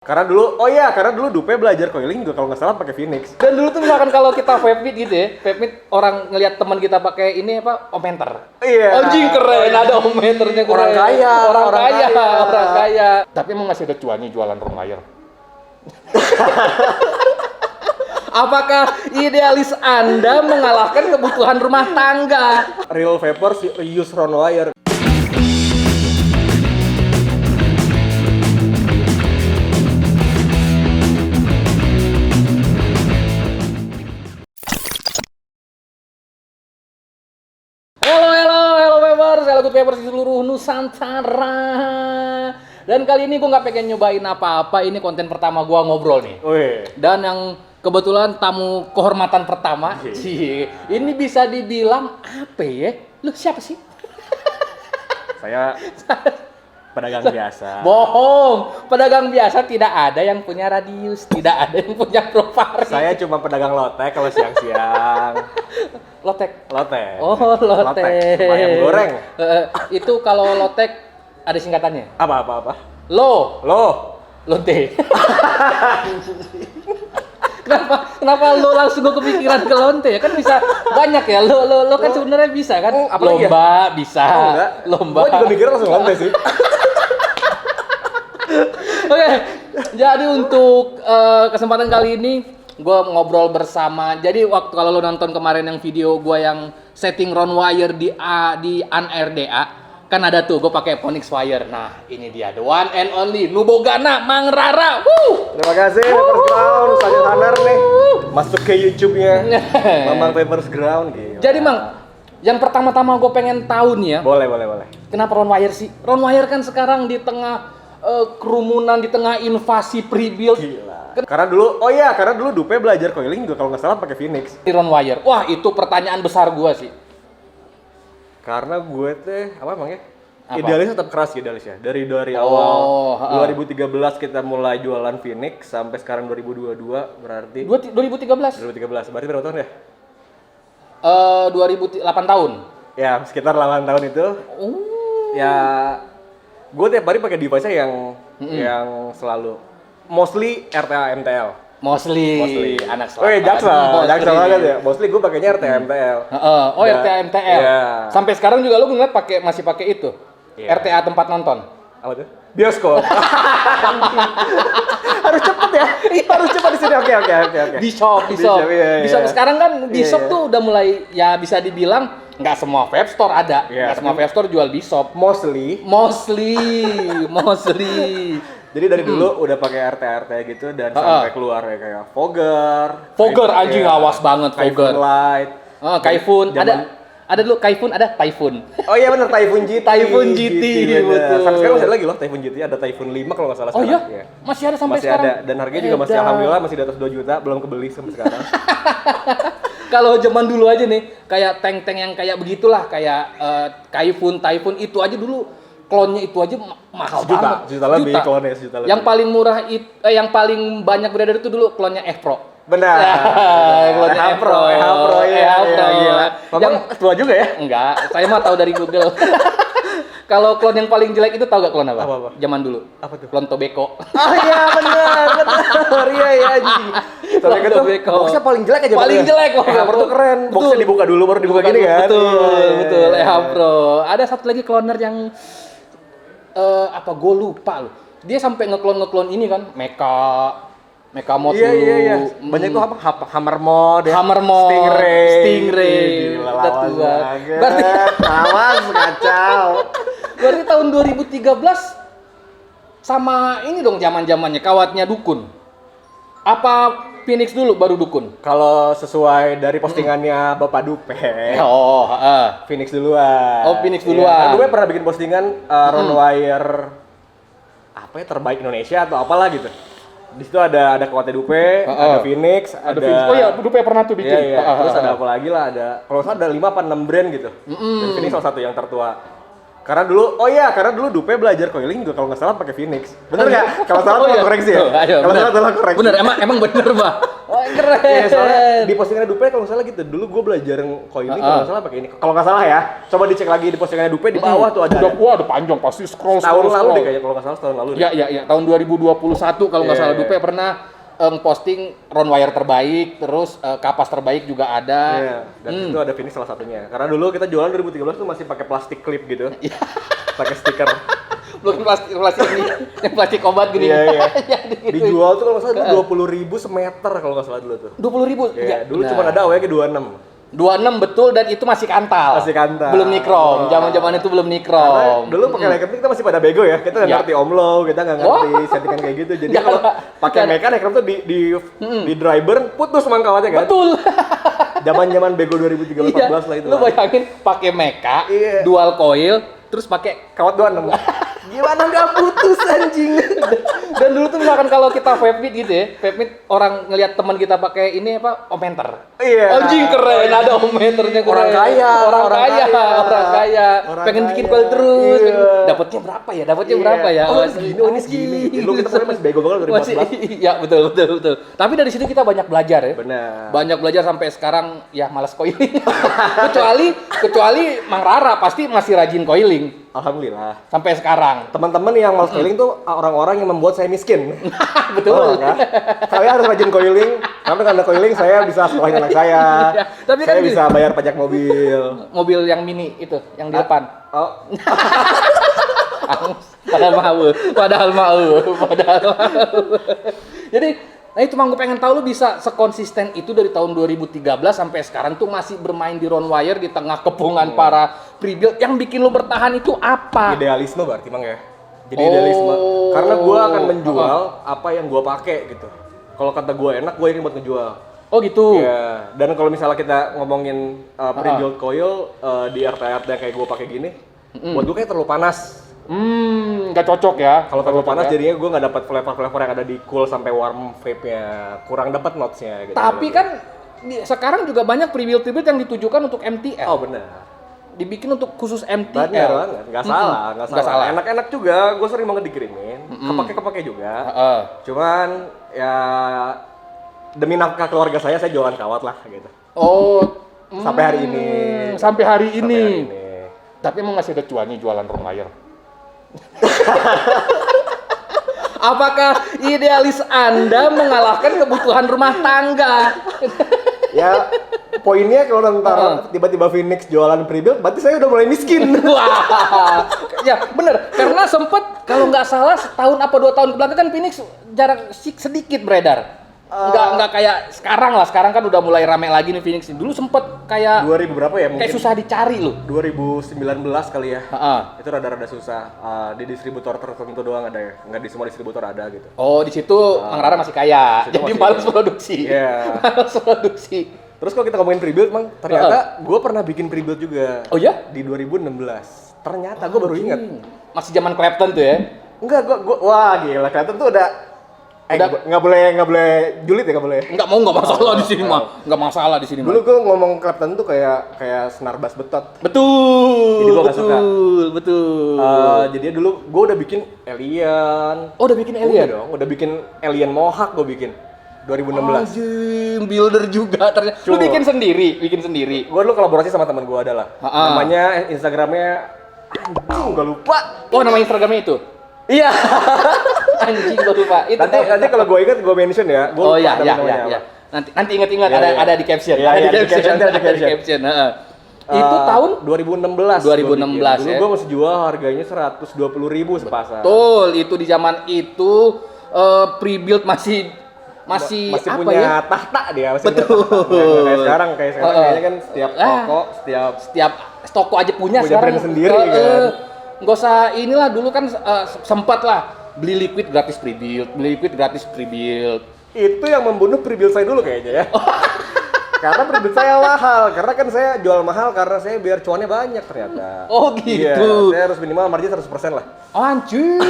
Karena dulu Dupe belajar coiling juga kalau nggak salah pakai Phoenix. Dan dulu tuh misalkan kalau kita vape meet gitu ya, vape meet orang ngelihat teman kita pakai ini apa, ohmmeter. Iya. Anjing keren, ada ohmmeternya keren. Orang kaya. Tapi emang masih ada cuannya jualan room wire. Apakah idealis Anda mengalahkan kebutuhan rumah tangga? Real vapers use round wire. Halo vapers, halo good vapers di seluruh Nusantara. Dan kali ini gue nggak pengen nyobain apa-apa, ini konten pertama gue ngobrol nih. Wih. Dan yang kebetulan tamu kehormatan pertama, ini bisa dibilang apa ya? Lu siapa sih? Saya pedagang biasa. Bohong, pedagang biasa tidak ada yang punya radius, tidak ada yang punya profile. Saya cuma pedagang lotek kalau siang-siang. Lotek. Lotek. Oh, lotek. Ayam goreng. Itu kalau lotek ada singkatannya. Apa? Lo. Lonte. Kenapa lo langsung gue kepikiran ke lonte ya? Kan bisa banyak ya. Lo kan sebenarnya bisa kan? Lomba ya? Bisa. Lomba. Gue juga mikir langsung lonte sih. Oke. Jadi untuk kesempatan kali ini gue ngobrol bersama. Jadi waktu kalau lo nonton kemarin yang video gue yang setting round wire di UNRDA, kan ada tuh gue pakai Phoenix Wire. Nah, ini dia the one and only Nubogana Mang Rara. Terima kasih Vapers Ground, Sajid Hanar nih. Masuk ke YouTube-nya Mamang Vapers Ground gitu. Jadi Mang, yang pertama-tama gue pengen tahu nih ya. Boleh. Kenapa round wire sih? Round wire kan sekarang di tengah kerumunan, di tengah invasi pre-build. Gila. Karena dulu Dupe belajar coiling juga kalau nggak salah pakai Phoenix. Di round wire. Wah, itu pertanyaan besar gue sih. Karena gue teh apa emangnya? Apa? Idealis tetap keras idealis ya. Dari awal 2013 kita mulai jualan Phoenix sampai sekarang 2022 berarti 2013. 2013. Berarti berapa tahun ya? 2008 tahun. Ya, sekitar 8 tahun itu. Ya gue tiap hari pakai device-nya yang selalu mostly RTA MTL. Mostly anak selatan. Jaksel banget ya. Mostly gue pakainya RTA MTL. RTA MTL. Yeah. Sampai sekarang juga lo ngeliat masih pakai itu. Yeah. RTA tempat nonton. Apa tuh? Bioskop. Harus cepet ya. Harus cepet di sini. Oke. Bishop. Iya. Bishop sekarang kan Bishop Iya. tuh udah mulai ya bisa dibilang nggak semua vape store ada. Iya. Nggak semua vape store jual Bishop. Mostly. Jadi dari dulu udah pakai RT gitu dan sampai keluar ya kayak Fogger Anjing awas banget Fogger. Light. Kaifun ada dulu Kaifun, ada Typhoon. Oh iya benar Typhoon GT. Betul. Sampai sekarang masih ada lagi loh Typhoon GT, ada Typhoon 5 kalau nggak salah Oh sekarang. iya? Masih ada sampai sekarang. Masih ada dan harganya juga masih alhamdulillah masih di atas 2 juta, belum kebeli sampai sekarang. Kalau zaman dulu aja nih, kayak tank-tank yang kayak begitulah, kayak Kaifun, Typhoon itu aja dulu klonnya itu aja mahal banget. Sejuta lebih klonnya, sejuta lebih. Yang paling murah yang paling banyak beredar itu dulu klonnya F-Pro. Benar. Klonnya Pro. Gila. Yang tua juga ya? Enggak, saya mah tahu dari Google. Kalau klon yang paling jelek itu tahu gak klon apa? Apa? Zaman dulu. Apa tuh? Klon Tobacco. Oh iya benar. Iya anjing. Tobacco tuh boxnya paling jelek aja. Paling jelek. Pro tuh keren. Boxnya dibuka dulu baru dibuka gini kan. Betul. Pro. Ada satu lagi kloner yang gue lupa loh. Dia sampai ngeklon ini kan, Mecha Mod dulu. Iya. Banyak tuh apa? Hammer Mod, Stingray. Gila, Berarti awas kacau. Berarti tahun 2013 sama ini dong zaman-zamannya kawatnya Dukun. Apa Phoenix dulu baru Dukun? Kalau sesuai dari postingannya Bapak Dupe. Phoenix duluan. Oh, Phoenix duluan. Dupe pernah bikin postingan round wire apa ya terbaik Indonesia atau apalah gitu. Di situ ada kawatnya Dupe, ada Phoenix, ada Phoenix. Oh iya, Dupe pernah tuh bikin. Iya. Terus ada apa lagi lah, ada kalau salah ada 5 apa 6 brand gitu. Dan Phoenix salah satu yang tertua. Karena dulu Dupe belajar coiling juga kalau nggak salah pakai Phoenix. Bener nggak? Kalau salah tolong koreksi ya. Kalau salah tolong koreksi. Bener, emang bener Pak. Wah keren. Iya, soalnya di postingan Dupe kalau nggak salah gitu. Dulu gue belajar coiling kalau nggak salah pakai ini. Kalau nggak salah ya, coba dicek lagi di postingan Dupe di bawah tuh ada. Udah panjang pasti scroll. Tahun lalu deh kayaknya kalau nggak salah tahun lalu. Ya, tahun 2021 kalau nggak salah Dupe Iya. pernah posting round wire terbaik, terus kapas terbaik juga ada. Iya, dan itu ada Phoenix salah satunya. Karena dulu kita jualan 2013 tuh masih pakai plastik clip gitu. Pakai stiker. Bukan plastik ini, yang plastik obat gini. Iya. Jadi gitu. Dijual tuh kalau nggak salah 20.000 semeter kalau nggak salah dulu tuh. 20.000. Iya, dulu cuma ada awalnya 26. 26 betul, dan itu masih kantal. Masih kantal. Belum nikrom. Zaman-zaman itu belum nikrom. Karena dulu pakai Necrom kita masih pada bego ya. Kita nggak ngerti omlo, kita nggak ngerti settingan kayak gitu. Jadi kalau pakai Meka Necrom tuh di dry burn putus mangkawatnya kan. Betul. Zaman-zaman bego 2013 14 lah itu. Lu bayangin pakai Meka, Iya. dual coil, terus pakai kawat 26. Gimana nggak putus anjing? dan dulu tuh misalkan kalau kita vape meet gitu ya, vape meet orang ngelihat teman kita pakai ini apa, omenter. Iya. Anjing keren, ada omenternya keren. Orang kaya. Pengen bikin coil terus. Dapatnya berapa ya? Berapa ya? Oh, ini segini. Dulu kita sebenarnya masih bego banget 2014. Iya, betul. Tapi dari situ kita banyak belajar ya. Benar. Banyak belajar sampai sekarang ya malas coiling. kecuali Mang Rara pasti masih rajin coiling Alhamdulillah. sampai sekarang. Teman-teman yang malas coiling tuh orang-orang yang membuat saya miskin. Betul. Oh, kan? Saya harus rajin coiling, karena coiling saya bisa sekolahin anak saya. Tapi saya kan bisa bayar pajak mobil. Mobil yang mini itu, yang di depan. Oh, Padahal mau. Jadi, nah itu Mang, gue pengen tahu lu bisa sekonsisten itu dari tahun 2013 sampai sekarang tuh masih bermain di round wire di tengah kepungan para pre-build. Yang bikin lu bertahan itu apa? idealisme berarti Mang ya. Jadi idealisme. Karena gua akan menjual apa yang gua pakai gitu. Kalau kata gua enak, gua yakin buat ngejual. Oh gitu. Iya. Dan kalau misalnya kita ngomongin pre-build coil di RT-RT kayak gua pakai gini, buat gua kayak terlalu panas. Nggak cocok ya. Kalau terlalu panas jadinya gue nggak dapat flavor-flavor yang ada di cool sampai warm vape-nya, kurang dapat notes-nya gitu. Tapi kan sekarang juga banyak pre-build yang ditujukan untuk MTL. Oh benar. Dibikin untuk khusus MTL. Benar banget, nggak salah. Enak-enak juga, gue sering banget dikirimin, kepake juga. Cuman ya demi nafkah keluarga saya jualan kawat lah gitu. Oh. Sampai hari ini. Sampai hari ini. ini. Tapi emang masih ada cuannya jualan round wire. Apakah idealis Anda mengalahkan kebutuhan rumah tangga? Ya poinnya kalau ntar tiba-tiba Phoenix jualan pre-build, berarti saya udah mulai miskin. Wah, ya bener. Karena sempet kalau nggak salah setahun apa 2 tahun kebelakang kan Phoenix jarang sedikit beredar. Nggak kayak sekarang lah. Sekarang kan udah mulai rame lagi nih Phoenix. Dulu sempet kayak 2000 berapa ya mungkin? kayak susah dicari loh. 2019 kali ya. Itu rada-rada susah. Di distributor tertentu doang ada ya. Nggak di semua distributor ada gitu. Oh, di situ Mang Rara masih kaya. Situ Jadi masih- malas produksi. Iya. Malas produksi. Terus kalau kita ngomongin pre-build, Mang, ternyata gue pernah bikin pre-build juga. Oh ya? Di 2016. Ternyata gue baru ingat. Masih zaman Clapton tuh ya. Enggak, wah gila, kelihatan tuh udah nggak boleh julid ya, nggak boleh. Nggak masalah di sini mah. Nggak masalah di sini mah. Dulu gue ngomong Clapton tuh kayak senar bass betot. Betul. Jadi gua nggak suka. Betul. Jadi dulu gue udah bikin Alien. Oh, udah bikin Iya alien? dong, udah bikin Alien Mohawk gue bikin 2016. Anjing, builder juga ternyata. Lu Coba. bikin sendiri. Gue dulu kolaborasi sama teman gue adalah. Namanya Instagramnya anjing gue lupa. Oh, nama Instagramnya itu? Iya. Anjing, gua lupa. Itu Nanti kalau gue ingat gue mention ya. Gua Oh lupa iya, ada iya, namanya iya. apa. Nanti ingat-ingat Iya, iya. ada di caption. Iya, iya, di caption, ada di caption. heeh. Itu tahun 2016. 2016 Dulu ya. gue masih jual harganya 120.000 sepasang. Betul, itu di zaman itu pre-build masih apa punya ya? tahta dia. Masih Betul. punya tahta. Nggak kayak sekarang kayaknya kan setiap toko, Setiap toko aja punya Punya sekarang. brand sendiri, kan. Nggak usah inilah, dulu kan sempat lah beli liquid gratis pre-build. itu yang membunuh pre-build saya dulu kayaknya ya. Karena pre-build saya mahal, karena kan saya jual mahal karena saya biar cuannya banyak ternyata. Oh gitu. Iya, saya harus minimal margin 100% lah. Anjing.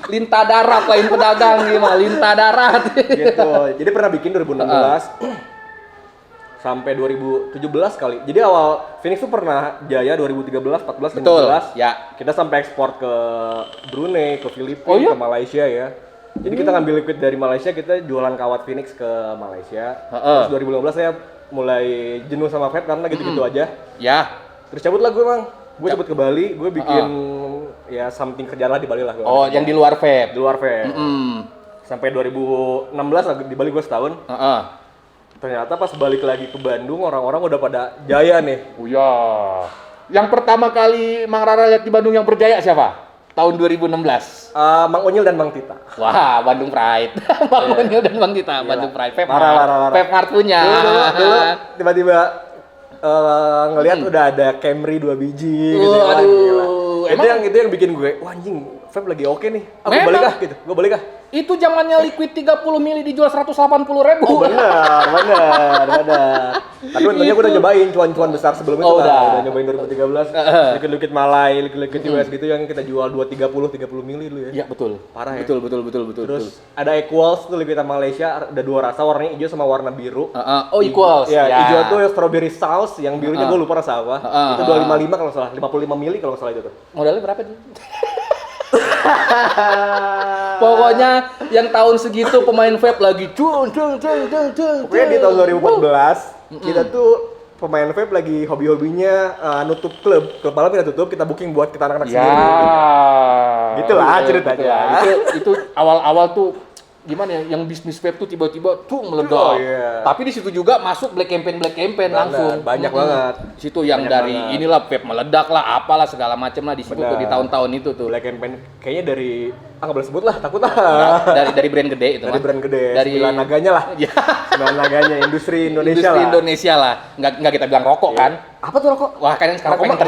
Lintah darat lain pedagang gimana? Lintah darat. Gitu. Jadi pernah bikin 2016. sampai 2017 kali. Jadi awal Phoenix tuh pernah jaya 2013, 14, Betul, 15. ya. Kita sampai ekspor ke Brunei, ke Filipina, ke Malaysia ya. Jadi kita ngambil liquid dari Malaysia, kita jualan kawat Phoenix ke Malaysia. Terus 2015 saya mulai jenuh sama vape karena gitu-gitu aja. Ya. Terus cabut lah gue, Bang. Gue cabut ke Bali, gue bikin ya something kerjaan lah di Bali lah. Oh, yang di luar vape. Di luar vape. Sampai 2016 di Bali gue setahun. Ternyata pas balik lagi ke Bandung, orang-orang udah pada jaya nih. Oh ya. Yang pertama kali Mang Rara lihat di Bandung yang berjaya siapa? Tahun 2016. Mang Onyil dan Mang Tita. Wah, Bandung Pride. Mang Onyil dan Mang Tita, Bandung Pride. Vape Vape Mart punya. Dulu tiba-tiba ngelihat udah ada Camry 2 biji gitu. Aduh. Itu yang bikin gue, wah anjing, vape lagi oke nih. Gue balik ah gitu. Gue balik ah. Itu zamannya liquid 30 mili dijual 180.000. Oh, benar. Tapi untungnya gue udah nyobain cuan-cuan besar sebelum itu udah nyobain 2013. Liquid Malai, liquid US gitu yang kita jual 30 mili dulu ya. Iya, betul. Parah ya. Betul. Terus ada Equals tuh liquid Malaysia, ada 2 rasa, warnanya hijau sama warna biru. Oh, Equals. Ya, hijau tuh strawberry sauce, yang birunya gue lupa rasa apa. Itu 255 kalau salah, 55 mili kalau salah itu tuh. Modalnya berapa tuh? Pokoknya yang tahun segitu pemain vape lagi Pokoknya di tahun 2014 kita tuh pemain vape lagi hobi-hobinya nutup klub malam kita tutup, kita booking buat kita anak-anak sendiri gitulah ceritanya. Itu awal-awal tuh gimana ya, yang bisnis vape tuh tiba-tiba tuh meledak. Tapi di situ juga masuk black campaign langsung. Banyak banget. Situ yang banyak dari banget. Inilah vape meledak lah, apalah segala macem lah di situ tuh di tahun-tahun itu tuh. Black campaign kayaknya dari nggak boleh sebut lah, takut lah. Dari brand gede itu. Dari brand gede. Dari Sembilan naganya lah. Sembilan naganya industri Indonesia lah. Indonesia lah. Nggak kita bilang rokok kan? Apa tuh rokok? Wah, kalian sekarang pengen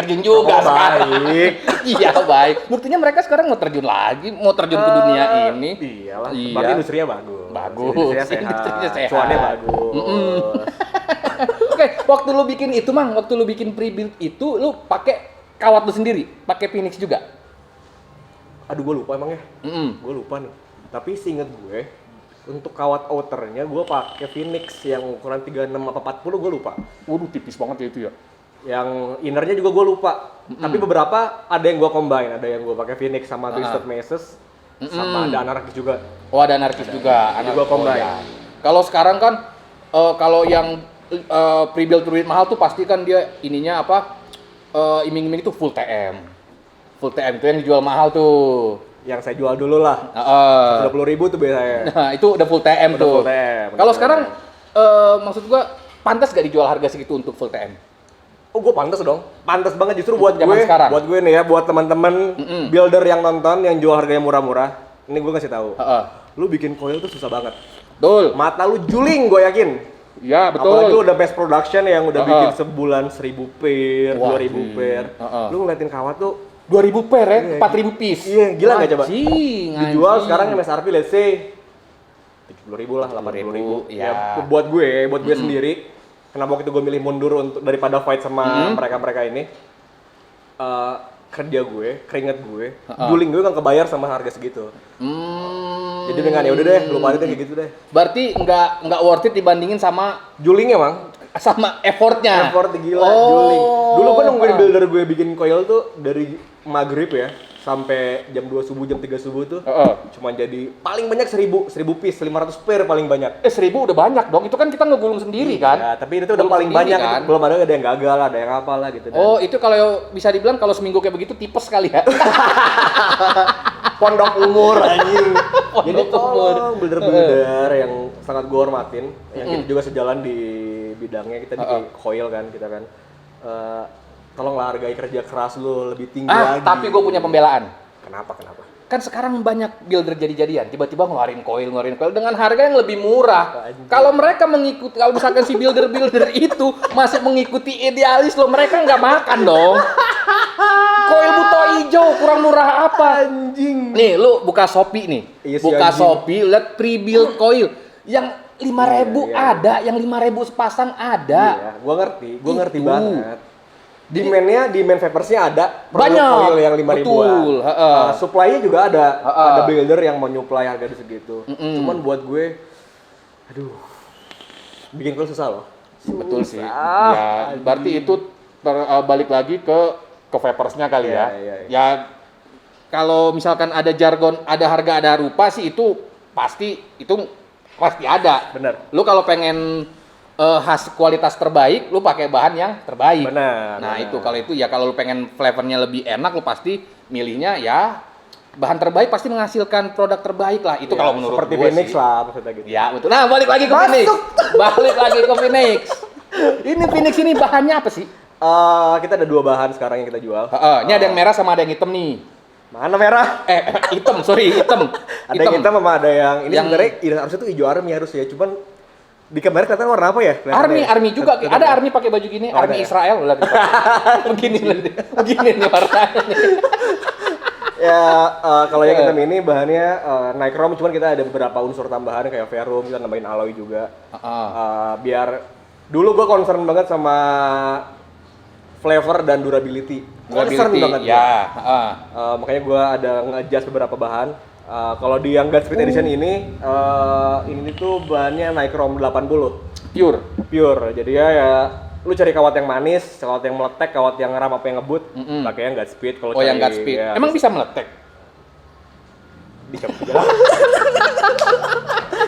terjun juga sekarang. Baik. Iya, baik. Buktinya mereka sekarang mau terjun ke dunia ini. Iyalah. Berarti industrinya bagus. Industrinya sehat. Cuannya bagus. Oke, waktu lu bikin itu, Mang, waktu lu bikin pre-build itu, lu pakai kawat lu sendiri, pakai Phoenix juga? Aduh, gue lupa emangnya. Gue lupa nih. Tapi seinget gue, untuk kawat outernya gue pakai Phoenix yang ukuran 36 apa 40 gue lupa. Waduh, tipis banget ya itu ya. Yang innernya juga gue lupa. Tapi beberapa ada yang gue combine, ada yang gue pakai Phoenix sama Twisted Messes, sama ada Anarkis juga. Oh, ada Anarkis juga. Jadi gue combine. Ya. Kalau sekarang kan, kalau yang pre-build mahal tuh pasti kan dia ininya apa? Iming-iming itu full TM. Full TM itu yang dijual mahal tuh. Yang saya jual dulu lah. 120.000 tuh biasanya. Nah, itu udah full TM tuh. Full TM. Kalau sekarang maksud gua pantas gak dijual harga segitu untuk full TM? Oh, gue pantas dong. Pantas banget justru buat zaman gue. Sekarang. Buat gue nih ya, buat teman-teman builder yang nonton yang jual harganya murah-murah. Ini gue kasih tahu. Lu bikin coil tuh susah banget. Betul. Mata lu juling, gue yakin. Ya, betul. Apalagi udah mass production yang udah bikin sebulan 1.000 pair, 2.000 pair. Lu ngeliatin kawat tuh 2.000 pair ya, 4.000 piece. Iya, gila nggak coba? Dijual sekarang MSRP let's say 70.000 lah, 80.000. Ya, buat gue sendiri. Kenapa waktu itu gue milih mundur untuk daripada fight sama mereka-mereka ini? Kerja gue, keringat gue, juling gue kan kebayar sama harga segitu. Jadi dengan ya udah deh, lupa aja kayak gitu deh. Berarti nggak worth it dibandingin sama julingnya, Bang. Sama effortnya. Effort gila, juling. Dulu gue nungguin builder gue bikin coil tuh dari maghrib ya sampai jam 2 subuh, jam 3 subuh tuh. Cuma jadi paling banyak 1.000 piece, 500 pair paling banyak. 1.000 udah banyak dong. Itu kan kita ngegulung sendiri kan? Ya, tapi itu udah paling banyak. Kan? Belum ada yang gagal, ada yang apalah gitu. Oh, itu kalau bisa dibilang kalau seminggu kayak begitu tipes kali ya. Pondok umur anjing. Jadi tolong builder-builder yang sangat gue hormatin, yang kita juga sejalan di bidangnya, kita di coil kan, kita kan. Tolonglah hargai kerja keras lu lebih tinggi lagi. Tapi gue punya pembelaan. Kenapa? Kan sekarang banyak builder jadi-jadian, tiba-tiba ngeluarin coil dengan harga yang lebih murah. Kalau mereka mengikuti, kalau misalkan si builder itu masih mengikuti idealis lo, mereka nggak makan dong. Coil buto hijau kurang murah apa? Anjing. Nih, lu buka Shopee nih. Iya, buka Shopee, lihat pre-build coil yang 5.000 ada, yang 5.000 sepasang ada. Iya, gua ngerti banget. Demand vapersnya ada, banyak coil yang 5.000-an. Betul. Supply-nya juga ada builder yang mau nyuplai harga segitu. Cuman buat gue, aduh, bikin coil susah loh. Betul sih. Ya, berarti itu balik lagi ke vaporsnya kali ya. Ya kalau misalkan ada jargon, ada harga, ada rupa sih itu pasti ada. Bener. Lu kalau pengen kualitas terbaik, lu pakai bahan yang terbaik. Benar. Nah, itu kalau itu ya kalau lu pengen flavornya lebih enak, lu pasti milihnya ya bahan terbaik pasti menghasilkan produk terbaik lah. Itu kalau menurut seperti gue Phoenix sih. lah maksudnya gitu. Ya, betul. Nah, balik lagi ke Phoenix. Balik lagi ke Phoenix. Ini Phoenix ini bahannya apa sih? Kita ada 2 bahan sekarang yang kita jual. Ini ada yang merah sama ada yang hitam nih. Mana merah? Hitam, sorry, hitam. Ada yang hitam sama ada yang ini sebenarnya harusnya tuh hijau army harusnya, cuman di kamera kelihatan warna apa ya? Army juga. Ada army pakai baju gini, army Israel lah. Begini nih warnanya. Ya kalau yang hitam ini bahannya nichrome, cuman kita ada beberapa unsur tambahan kayak ferrum, kita nambahin alloy juga. Biar dulu gue concern banget sama flavor dan durability. Concern banget ya. Makanya gue ada nge-adjust beberapa bahan. Kalau di yang Godspeed Edition ini tuh bahannya nichrome 80 pure. Jadi ya lu cari kawat yang manis, kawat yang meletek, kawat yang ram apa yang ngebut, pakai yang Godspeed. Kalau yang Godspeed. Ya, emang bisa meletek? Dicoba aja lah.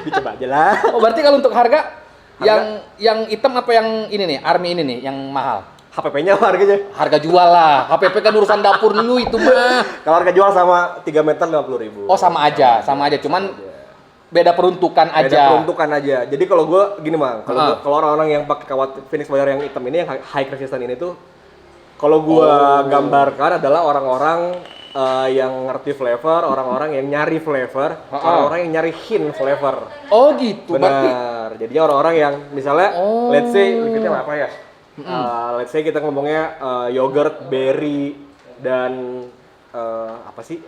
Dicoba aja lah. Oh, berarti kalau untuk harga yang hitam apa yang ini nih, army ini nih yang mahal? HPP-nya apa harganya? Harga jual lah. HPP kan urusan dapur lu itu mah. Kalau harga jual sama 3 meter 50.000. Oh, sama aja. Cuman beda peruntukan aja. Jadi kalau gue gini Mang, kalau orang-orang yang pakai kawat Phoenix Wire yang hitam ini yang high resistance ini tuh, kalau gue gambarkan adalah orang-orang yang ngerti flavor, orang-orang yang nyari flavor, orang-orang yang nyari hint flavor. Oh gitu. Benar. Jadinya orang-orang yang misalnya, let's say liquidnya apa ya? Let's say kita ngomongnya yogurt, berry, dan apa sih?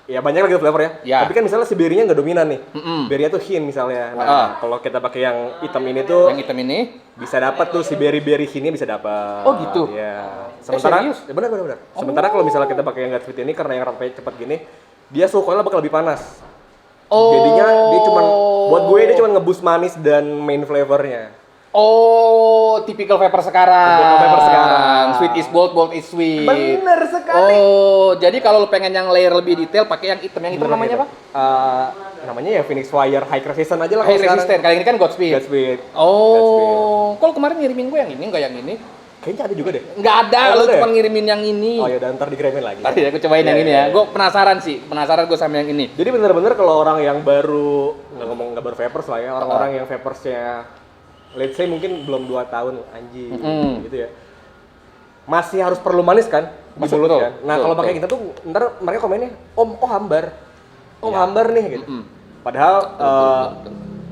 Ya banyak lagi flavor ya. Tapi kan misalnya si berry-nya nggak dominan nih. Berry-nya tuh hint misalnya. Nah, kalau kita pakai yang hitam ini tuh, yang hitam ini bisa dapat tuh si berry hintnya bisa dapat. Oh gitu. Ya. Sementara serius? Ya benar. Sementara kalau misalnya kita pakai yang Godspeed ini karena yang rampai cepat gini, dia suhu coilnya bakal lebih panas. Jadinya dia dia cuma ngeboost manis dan main flavornya. Oh, typical vapor sekarang. Sweet is bold, bold is sweet. Bener sekali. Oh, jadi kalau lu pengen yang layer lebih detail pakai yang hitam. Yang hitam namanya apa? Namanya ya Phoenix Wire High Resistance aja lah. High Resistance. Kali ini kan Godspeed. Oh, kalau kemarin ngirimin gue yang ini enggak yang ini? Kayaknya ada juga deh. Enggak ada, lu cuma ngirimin yang ini. Oh ya, ntar dikirimin lagi. Tadi aku cobain yang ini ya. Gue penasaran gue sama yang ini. Jadi bener-bener kalau orang yang baru nggak baru vapors lah ya, orang-orang yang vaporsnya let's say mungkin belum 2 tahun anjing gitu ya. Masih harus perlu manis kan di mulut kan. Nah, kalau pakai kita tuh ntar mereka komennya, hambar. Hambar nih gitu. Padahal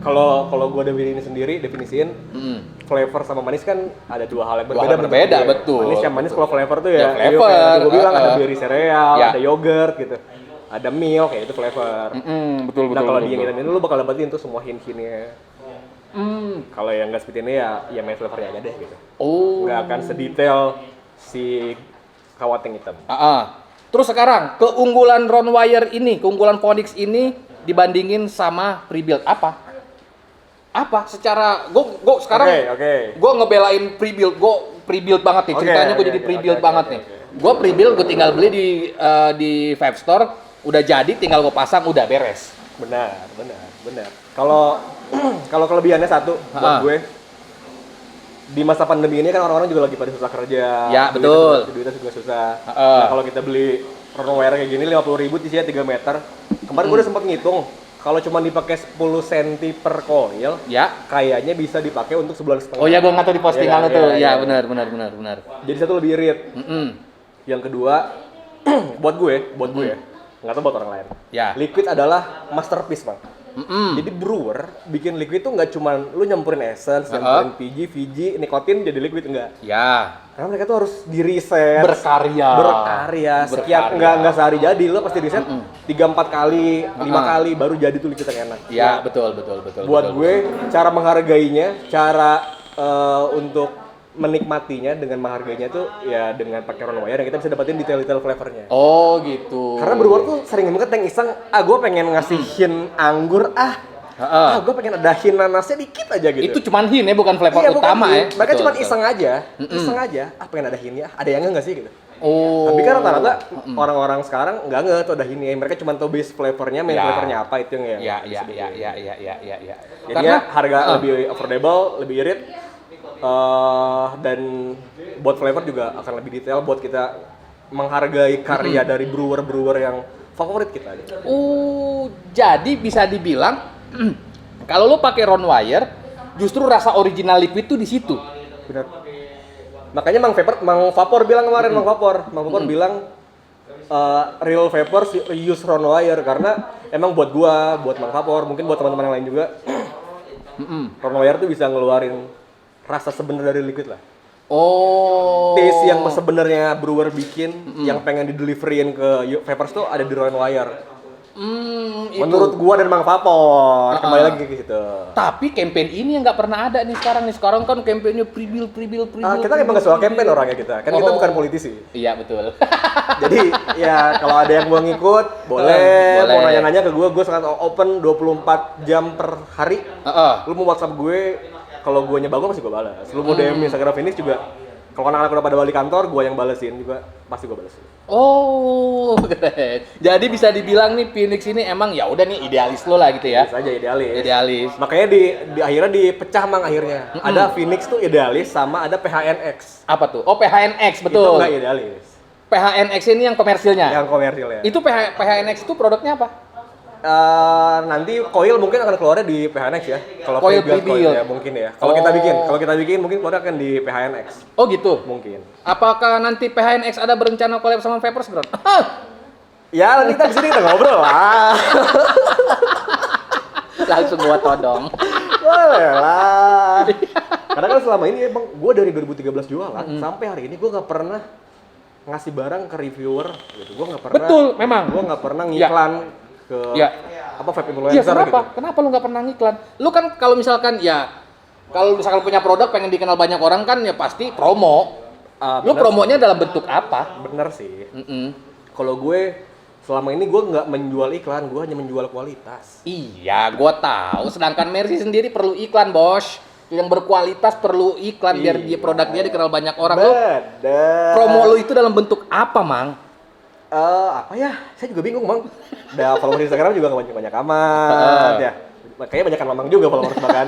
kalau gue definisiin flavor sama manis kan ada 2 hal yang berbeda, betul. Manis kalau flavor tuh ya flavor. Gue bilang ada berry sereal, ada yogurt gitu. Ada milk kayak itu flavor. Betul. Nah, kalau di yang ini lu bakal dapetin tuh semua hint-hintnya. Kalau yang Godspeed ini ya main flavornya aja deh gitu. Nggak akan sedetail si kawat yang hitam. Terus sekarang keunggulan Ronwire ini, keunggulan Phoenix ini dibandingin sama pre-build apa? Secara gue sekarang gue ngebelain pre-build, gue pre-build banget nih ceritanya, gue jadi pre-build banget nih. Gue pre-build, gue tinggal beli di Vape Store, udah jadi, tinggal gue pasang, udah beres. Benar. Kalau kelebihannya satu buat gue, di masa pandemi ini kan orang-orang juga lagi pada susah kerja. Ya, betul. Duitnya juga susah. Nah, kalau kita beli Ronwire kayak gini 50.000 isinya 3 meter. Kemarin gue udah sempat ngitung, kalau cuma dipakai 10 cm per coil, kayaknya bisa dipakai untuk sebulan setengah. Oh ya, gue nggak tahu di postingan lu tuh. Ya, benar. Jadi satu lebih irit. Yang kedua, buat gue ya, nggak tahu buat orang lain. Liquid adalah masterpiece, Bang. Jadi brewer bikin liquid itu nggak cuma lu nyampurin essence, nyampurin PG, VG, nikotin jadi liquid, enggak. Karena mereka tuh harus di riset, berkarya. Sekian nggak sehari jadi, lu pasti riset 3-4 kali, 5 kali baru jadi tuh liquid yang enak. Betul. Buat gue cara menghargainya, cara untuk menikmatinya dengan menghargainya tuh ya dengan pakai Ronwire yang kita bisa dapetin detail-detail flavornya. Oh gitu. Karena brewer tuh sering banget yang iseng, gue pengen ngasih hint anggur, Gue pengen ada hint nanasnya dikit aja gitu. Itu cuman hint ya, bukan flavor utama ya. Mereka cuma iseng aja, pengen ada hintnya, ada yang nggak sih gitu. Oh. Tapi kan rata-rata orang-orang sekarang nggak tuh ada hintnya, mereka cuma tahu base flavornya, main flavornya apa itu yang ya. Jadi harga lebih affordable, lebih irit, dan buat flavor juga akan lebih detail buat kita menghargai karya dari brewer-brewer yang favorit kita gitu. Jadi bisa dibilang kalau lo pakai Ron Wire, justru rasa original liquid tuh di situ. Benar. Makanya Mang Vapor bilang kemarin, Mang Vapor bilang real vapor use Ron Wire karena emang buat gua, buat Mang Vapor, mungkin buat teman-teman yang lain juga. Ron Wire tuh bisa ngeluarin rasa sebenarnya dari liquid lah. Taste yang sebenarnya brewer bikin, yang pengen dideliverin ke vapors tuh ada di Ron Wire. Menurut gua dan Mang Vapor, kembali lagi ke situ. Tapi campaign ini yang nggak pernah ada nih sekarang. Sekarang kan campaignnya pre-bill. Kita emang nggak soal campaign orangnya kita, kan kita bukan politisi. Iya betul. Jadi ya kalau ada yang mau ngikut, boleh. Mau nanya-nanya ke gua sangat open 24 jam per hari. Lu mau WhatsApp gue, kalau gue bagus masih gue balas. Lu mau DM Instagram Phoenix juga. Kalau anak-anak udah pada balik kantor, gue yang balesin juga, pasti gue balesin. Keren. Jadi bisa dibilang nih Phoenix ini emang ya udah nih idealis lo lah gitu ya. Bisa aja idealis. Makanya di akhirnya dipecah akhirnya. Ada Phoenix tuh idealis sama ada PHNX. Apa tuh? PHNX betul. Itu nggak idealis. PHNX ini yang komersilnya. Yang komersilnya. Itu PHNX itu produknya apa? Nanti coil mungkin akan keluarnya di PHNX ya. Kalau coil ya mungkin ya. Kalau kita bikin mungkin keluarnya akan di PHNX. Oh gitu. Mungkin. Apakah nanti PHNX ada berencana collab sama Vapors, Bro? Ya, nanti kita kesini kita ngobrol lah. Langsung gua todong. Boleh lah. Karena kan selama ini emang gue dari 2013 jualan sampai hari ini gue nggak pernah ngasih barang ke reviewer gitu. Gue nggak pernah. Betul, memang. Gue nggak pernah ngiklan ke vape influencer kenapa? gitu. Kenapa lu nggak pernah ngiklan? Lu kan kalau misalkan punya produk pengen dikenal banyak orang kan ya pasti promo. Lu promonya dalam bentuk apa? Bener sih. Kalau gue selama ini gue nggak menjual iklan, gue hanya menjual kualitas. Iya, gue tahu. Sedangkan Mercy sendiri perlu iklan, Bos. Yang berkualitas perlu iklan biar produknya dikenal banyak orang. Lu promo lu itu dalam bentuk apa, Mang? Apa ya? Saya juga bingung, Mang. Udah follower Instagram juga nggak banyak amat ya. Kayaknya banyakan Mamang juga followers bahkan.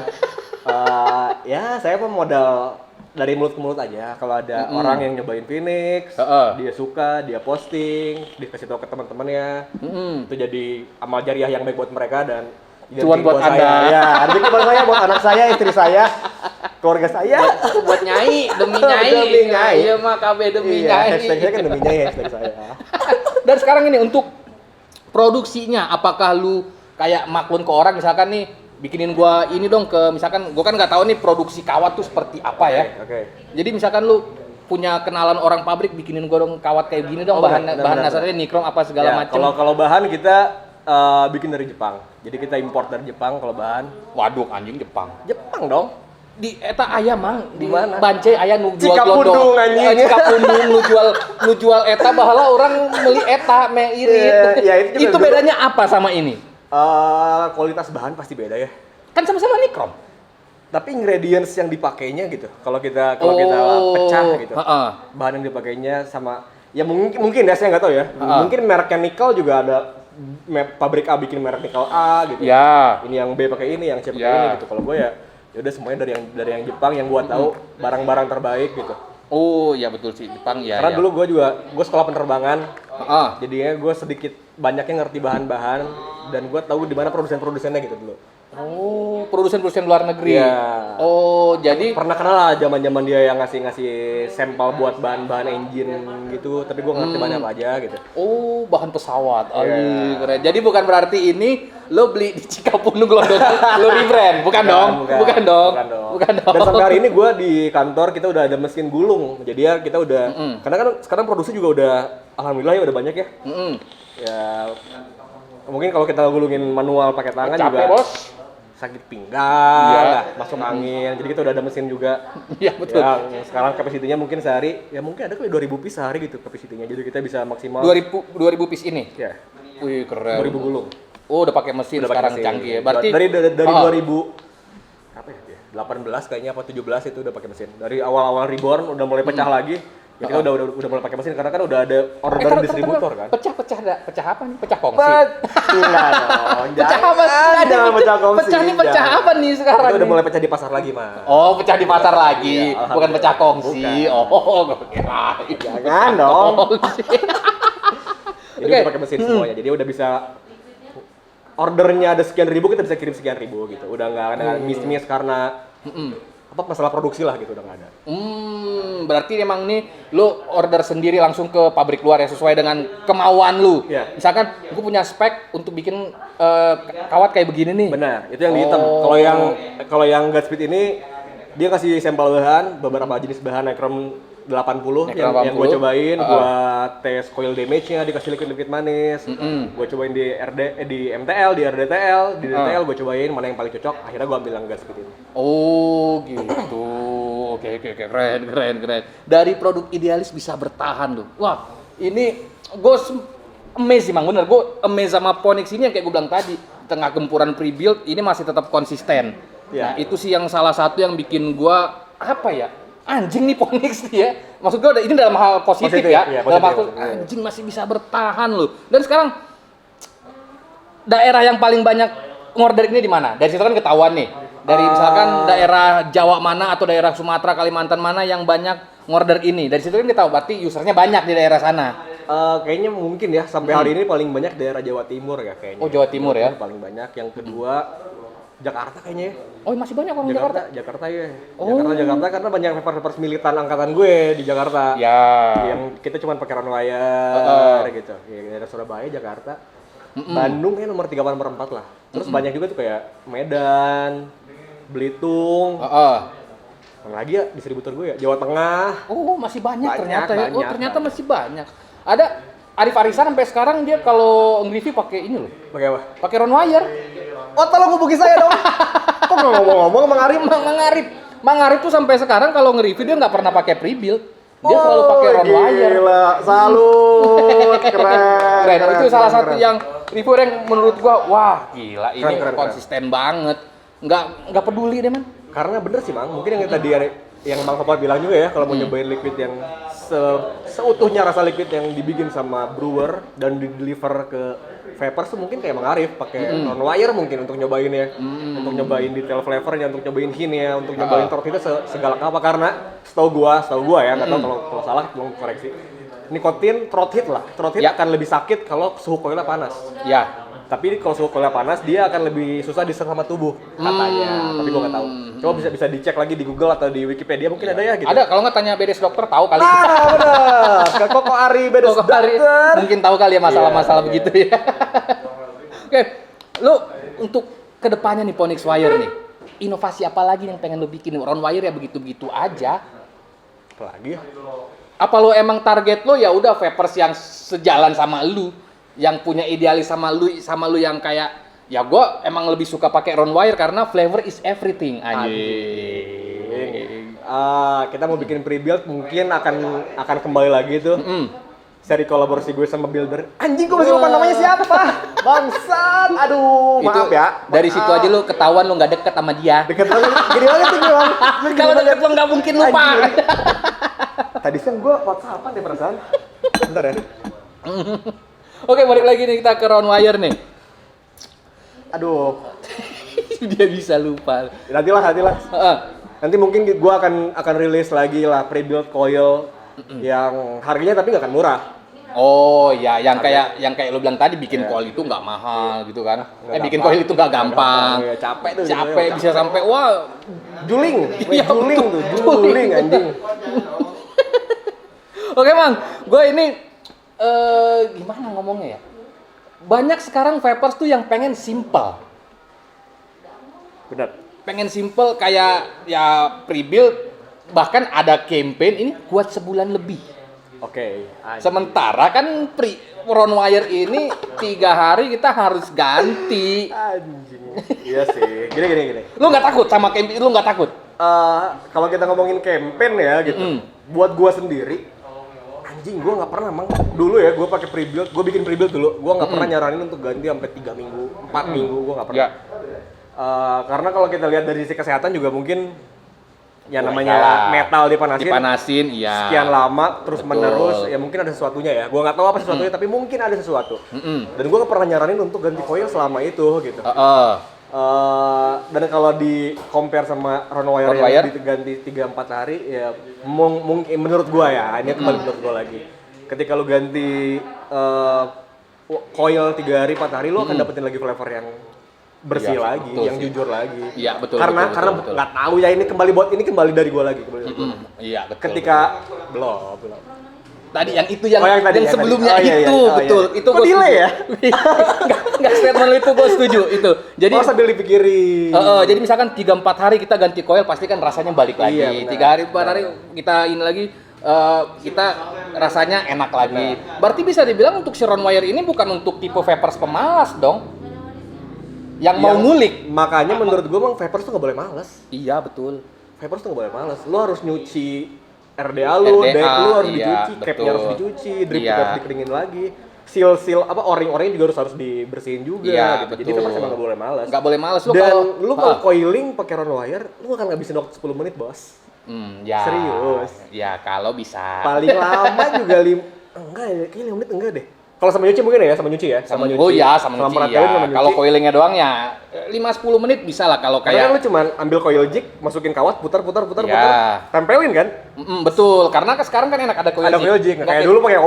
Ya saya mah modal dari mulut ke mulut aja. Kalau ada orang yang nyobain Phoenix, dia suka, dia posting, dia kasih tahu ke teman-temannya. Itu jadi amal jariah yang baik buat mereka dan cuan buat Anda. Ya, rezeki buat saya, buat anak saya, istri saya, keluarga saya. Buat nyai, demi nyai. Iya mah KB demi nyai. Hashtag saya kan demi nyai, hashtag saya. Dan sekarang ini untuk produksinya, apakah lu kayak maklun ke orang misalkan nih bikinin gua ini dong ke misalkan gua kan nggak tahu nih produksi kawat tuh seperti apa ya. Jadi misalkan lu punya kenalan orang pabrik bikinin gua dong kawat kayak gini dong, bahan dasarnya nikrom apa segala macam. Kalau bahan kita bikin dari Jepang. Jadi kita import dari Jepang kalau bahan. Waduh, anjing Jepang. Jepang dong. Di eta aya Mang, di mana? Bance aya nu jual Cikapundung anjing. Cikapundung nu jual eta bahala orang meuli eta me irit. Itu bedanya apa sama ini? Kualitas bahan pasti beda ya. Kan sama-sama nikrom. Tapi ingredients yang dipakainya gitu. Kalau kita pecah gitu. Bahan yang dipakainya sama ya mungkin ya saya nggak tahu ya. Mungkin mereknya nikel juga ada pabrik A bikin merek nikel A gitu. Ya. Ini yang B pakai ini, yang C pakai ini gitu. Kalau gue ya udah semuanya dari yang Jepang yang gua tahu barang-barang terbaik gitu. Oh, ya betul sih Jepang ya. Karena dulu gue sekolah penerbangan. Jadinya gue sedikit banyaknya ngerti bahan-bahan dan gue tahu di mana produsen-produsennya gitu dulu. Oh, produsen-produsen luar negeri. Iya. Oh, jadi pernah kenal lah zaman-zaman dia yang ngasih sampel buat bahan-bahan engine gitu, tapi gue ngerti banyak apa aja gitu. Oh, bahan pesawat. Keren. Jadi bukan berarti ini lo beli di Cikapundung lo rebrand, bukan dong. Dan sampai hari ini gue di kantor kita udah ada mesin gulung. Jadi ya kita udah karena kan sekarang produksi juga udah alhamdulillah ya udah banyak ya. Ya mungkin kalau kita gulungin manual pakai tangan capek, juga Bos. Sakit pinggang, masuk angin. Jadi kita udah ada mesin juga. Iya betul. Yang sekarang kapasitinya mungkin sehari ya mungkin ada kali 2000 piece sehari gitu kapasitinya. Jadi kita bisa maksimal 2000 piece ini. Ya. Wih, keren. 2000 gulung. Oh, udah pakai mesin Udah pakai sekarang mesin. canggih ya. Berarti dari Oh. 2000 apa ya? 18 kayaknya apa 17 itu udah pakai mesin. Dari awal-awal reborn udah mulai pecah lagi. Ya kita udah mulai pakai mesin karena kan udah ada order dari distributor kan. Pecah apa nih? Pecah kongsi. Enggak dong. Pecah apa? Jangan pecah kongsi. Pecah nih pecah jangan. apa nih sekarang? Itu udah nih? mulai pecah di pasar lagi, Mas. Oh, pecah di pasar lagi, Iya, bukan pecah kongsi. Bukan. Oh, gue kira. Jangan dong. Kongsi. Jadi Oke. udah pakai mesin semuanya. Jadi udah bisa ordernya ada sekian ribu, kita bisa kirim sekian ribu gitu. Udah nggak ada miss karena apa masalah produksi lah gitu, udah nggak ada. Berarti emang nih lu order sendiri langsung ke pabrik luar ya sesuai dengan kemauan lu. Iya. Misalkan gue punya spek untuk bikin kawat kayak begini nih. Benar, itu yang di hitam. Oh. Kalau yang Godspeed ini dia kasih sampel bahan, beberapa jenis bahan Nichrome 80 Nichrome yang gue 80. cobain, gue tes coil damage-nya, dikasih liquid manis, gue cobain di di MTL, di RDTL, di DTL gue cobain mana yang paling cocok, akhirnya gue ambil yang Godspeed ini. Oh gitu. Oke, keren. Dari produk idealis bisa bertahan loh. Wah, ini gue amazed sih Mang, bener. Gue amazed sama Phoenix ini yang kayak gue bilang tadi. Tengah gempuran pre-build ini masih tetap konsisten. Ya. Nah, itu sih yang salah satu yang bikin gue apa ya? Anjing nih Phoenix nih ya. Maksud gue ini dalam hal positif ya. Iya, dalam hal positif. anjing masih bisa bertahan loh. Dan sekarang daerah yang paling banyak ngorder ini di mana? Dari situ kan ketahuan nih. Dari misalkan daerah Jawa mana atau daerah Sumatera, Kalimantan mana yang banyak ngorder ini. Dari situ kan kita tahu berarti usernya banyak di daerah sana. Kayaknya mungkin ya, sampai hari ini paling banyak daerah Jawa Timur ya kayaknya. Oh, Jawa Timur ya. Paling banyak, yang kedua Jakarta kayaknya ya. Oh, masih banyak orang Jakarta. Jakarta ya. Oh. Jakarta karena banyak papers militan angkatan gue di Jakarta. Ya. Yang kita cuma pakai runwire gitu. Ya, daerah Surabaya, Jakarta. Bandung ya nomor 3 nomor 4 lah. Terus banyak juga tuh kayak Medan, Belitung. Mana lagi ya distributor gue ya? Jawa Tengah. Oh, masih banyak ternyata ya. Oh, banyak. ternyata masih banyak. Ada Arif Arisan sampai sekarang dia kalau nge-review pakai ini loh. Pakai apa? Pakai Runwire. Oh, tolong hubungi saya dong. Kok nggak ngomong-ngomong Mang Arif? Mang Arif tuh sampai sekarang kalau nge-review dia nggak pernah pakai pre-build. Dia selalu pakai Runwire. Gila, salut, keren. Itu salah satu yang reviewer yang menurut gua, wah gila ini Keren. konsisten banget. Nggak peduli deh man. Karena bener sih Mang, mungkin yang tadi yang Bang Sobat bilang juga ya, kalau mau nyobain liquid yang seutuhnya rasa liquid yang dibikin sama brewer dan di-deliver ke vapers tuh mungkin kayak Mang Arif pakai non-wire mungkin untuk nyobain ya. Untuk nyobain detail flavornya, untuk nyobain hint-nya, untuk nyobain throat itu segala apa karena setahu gua ya, nggak tahu kalau salah tolong koreksi. Nikotin throat hit lah. Throat hit akan lebih sakit kalau suhu coilnya panas. Ya. Tapi kalau suhu coilnya panas, dia akan lebih susah diserap sama tubuh katanya. Tapi gua nggak tahu. Coba bisa dicek lagi di Google atau di Wikipedia mungkin ada ya gitu. Ada, kalau nggak tanya bedes dokter tahu kali. Benar. Kak Koko Ari bedes Koko Ari dokter. mungkin tahu kali ya masalah-masalah Iya. begitu ya. Oke, lu untuk kedepannya nih Phoenix Wire nih, inovasi apa lagi yang pengen lu bikin? Round wire ya begitu-begitu aja. Apalagi ya? Apa lu emang target lu ya udah vapers yang sejalan sama lu, yang punya idealis sama lu yang kayak ya gua emang lebih suka pakai round wire karena flavor is everything anjing. Kita mau bikin pre-build mungkin akan kembali lagi tuh. Seri kolaborasi gue sama builder. Anjing gue masih lupa namanya siapa? Bangsat. Aduh, maaf ya. Dari situ aja lu ketahuan lu nggak deket sama dia. Deket banget. Gini banget tuh gue. Kalau deket lu nggak mungkin lupa. Anjing. Tadi siang gue WhatsAppan deh perasaan. Bentar ya. Oke, balik lagi nih kita ke round wire nih. Aduh. Dia bisa lupa. Nantilah. Nanti mungkin gue akan rilis lagi lah pre-build coil yang harganya tapi nggak akan murah. Oh ya, yang kayak lu bilang tadi bikin coil itu nggak mahal gitu kan? Bikin coil itu nggak gampang. Ya, capek tuh. Capek bisa sampai wah juling. Iya, Juling betul. tuh, juling anjing. Oke Mang, gue ini gimana ngomongnya ya? Banyak sekarang vapers tuh yang pengen simple. Benar. Pengen simple kayak ya pre-build, bahkan ada campaign ini buat sebulan lebih. Oke. Sementara kan round wire ini 3 hari kita harus ganti. Anjing. Iya sih. Gini. Lu nggak takut sama campaign? Lu nggak takut? Kalau kita ngomongin campaign ya gitu. Buat gua sendiri, anjing anjing gue nggak pernah emang dulu ya gue pakai pre-build, gue bikin pre-build dulu, gue nggak pernah nyaranin untuk ganti sampai 3 minggu, 4 minggu, gue nggak pernah. Karena kalau kita lihat dari sisi kesehatan juga mungkin ya namanya metal dipanasin iya. Sekian lama terus menerus ya mungkin ada sesuatunya ya. Gue nggak tahu apa sesuatunya tapi mungkin ada sesuatu. Dan gue nggak pernah nyaranin untuk ganti coil selama itu gitu. Dan kalau di compare sama Ron wire yang diganti 3-4 hari ya mungkin menurut gua ya, ini kembali menurut gua lagi. Ketika lu ganti coil 3 hari 4 hari lu akan dapetin lagi flavor yang bersih lagi, yang jujur lagi. Iya, betul. Karena nggak tahu ya ini kembali dari gua lagi. Iya, betul. Ketika belum. Tadi yang itu yang sebelumnya betul. Itu kok delay ya? Enggak statement lu itu gue setuju itu. Jadi sambil dipikirin. Jadi misalkan 3-4 hari kita ganti coil pasti kan rasanya balik lagi. 3 hari 4 hari kita ini lagi kita rasanya enak lagi. Berarti bisa dibilang untuk si Ron wire ini bukan untuk tipe vapers pemalas dong. Yang mau ngulik. Makanya menurut gue emang vapers tuh nggak boleh malas. Iya, betul. Vapers tuh nggak boleh malas. Lu harus nyuci RDA lu, deck lu harus dicuci, capnya harus dicuci, drip juga harus dikeringin lagi, seal o-ring juga harus dibersihin juga gitu. Jadi vapers emang nggak boleh malas. Nggak boleh malas. Lu kalau coiling pakai Ron wire, lu akan ngabisin waktu 10 menit bos. Ya. Serius. Ya kalau bisa. Paling lama juga kayaknya 5 menit enggak deh. Kalau sama nyuci mungkin ya, sama nyuci. Sama nyuci ya. Kalau coilingnya doang ya 5-10 menit bisa lah kalau kayak. Karena lu cuma ambil coil jig, masukin kawat, putar, tempelin kan? Betul, karena sekarang kan enak ada coil jig. Ada coil jig, kayak dulu pakai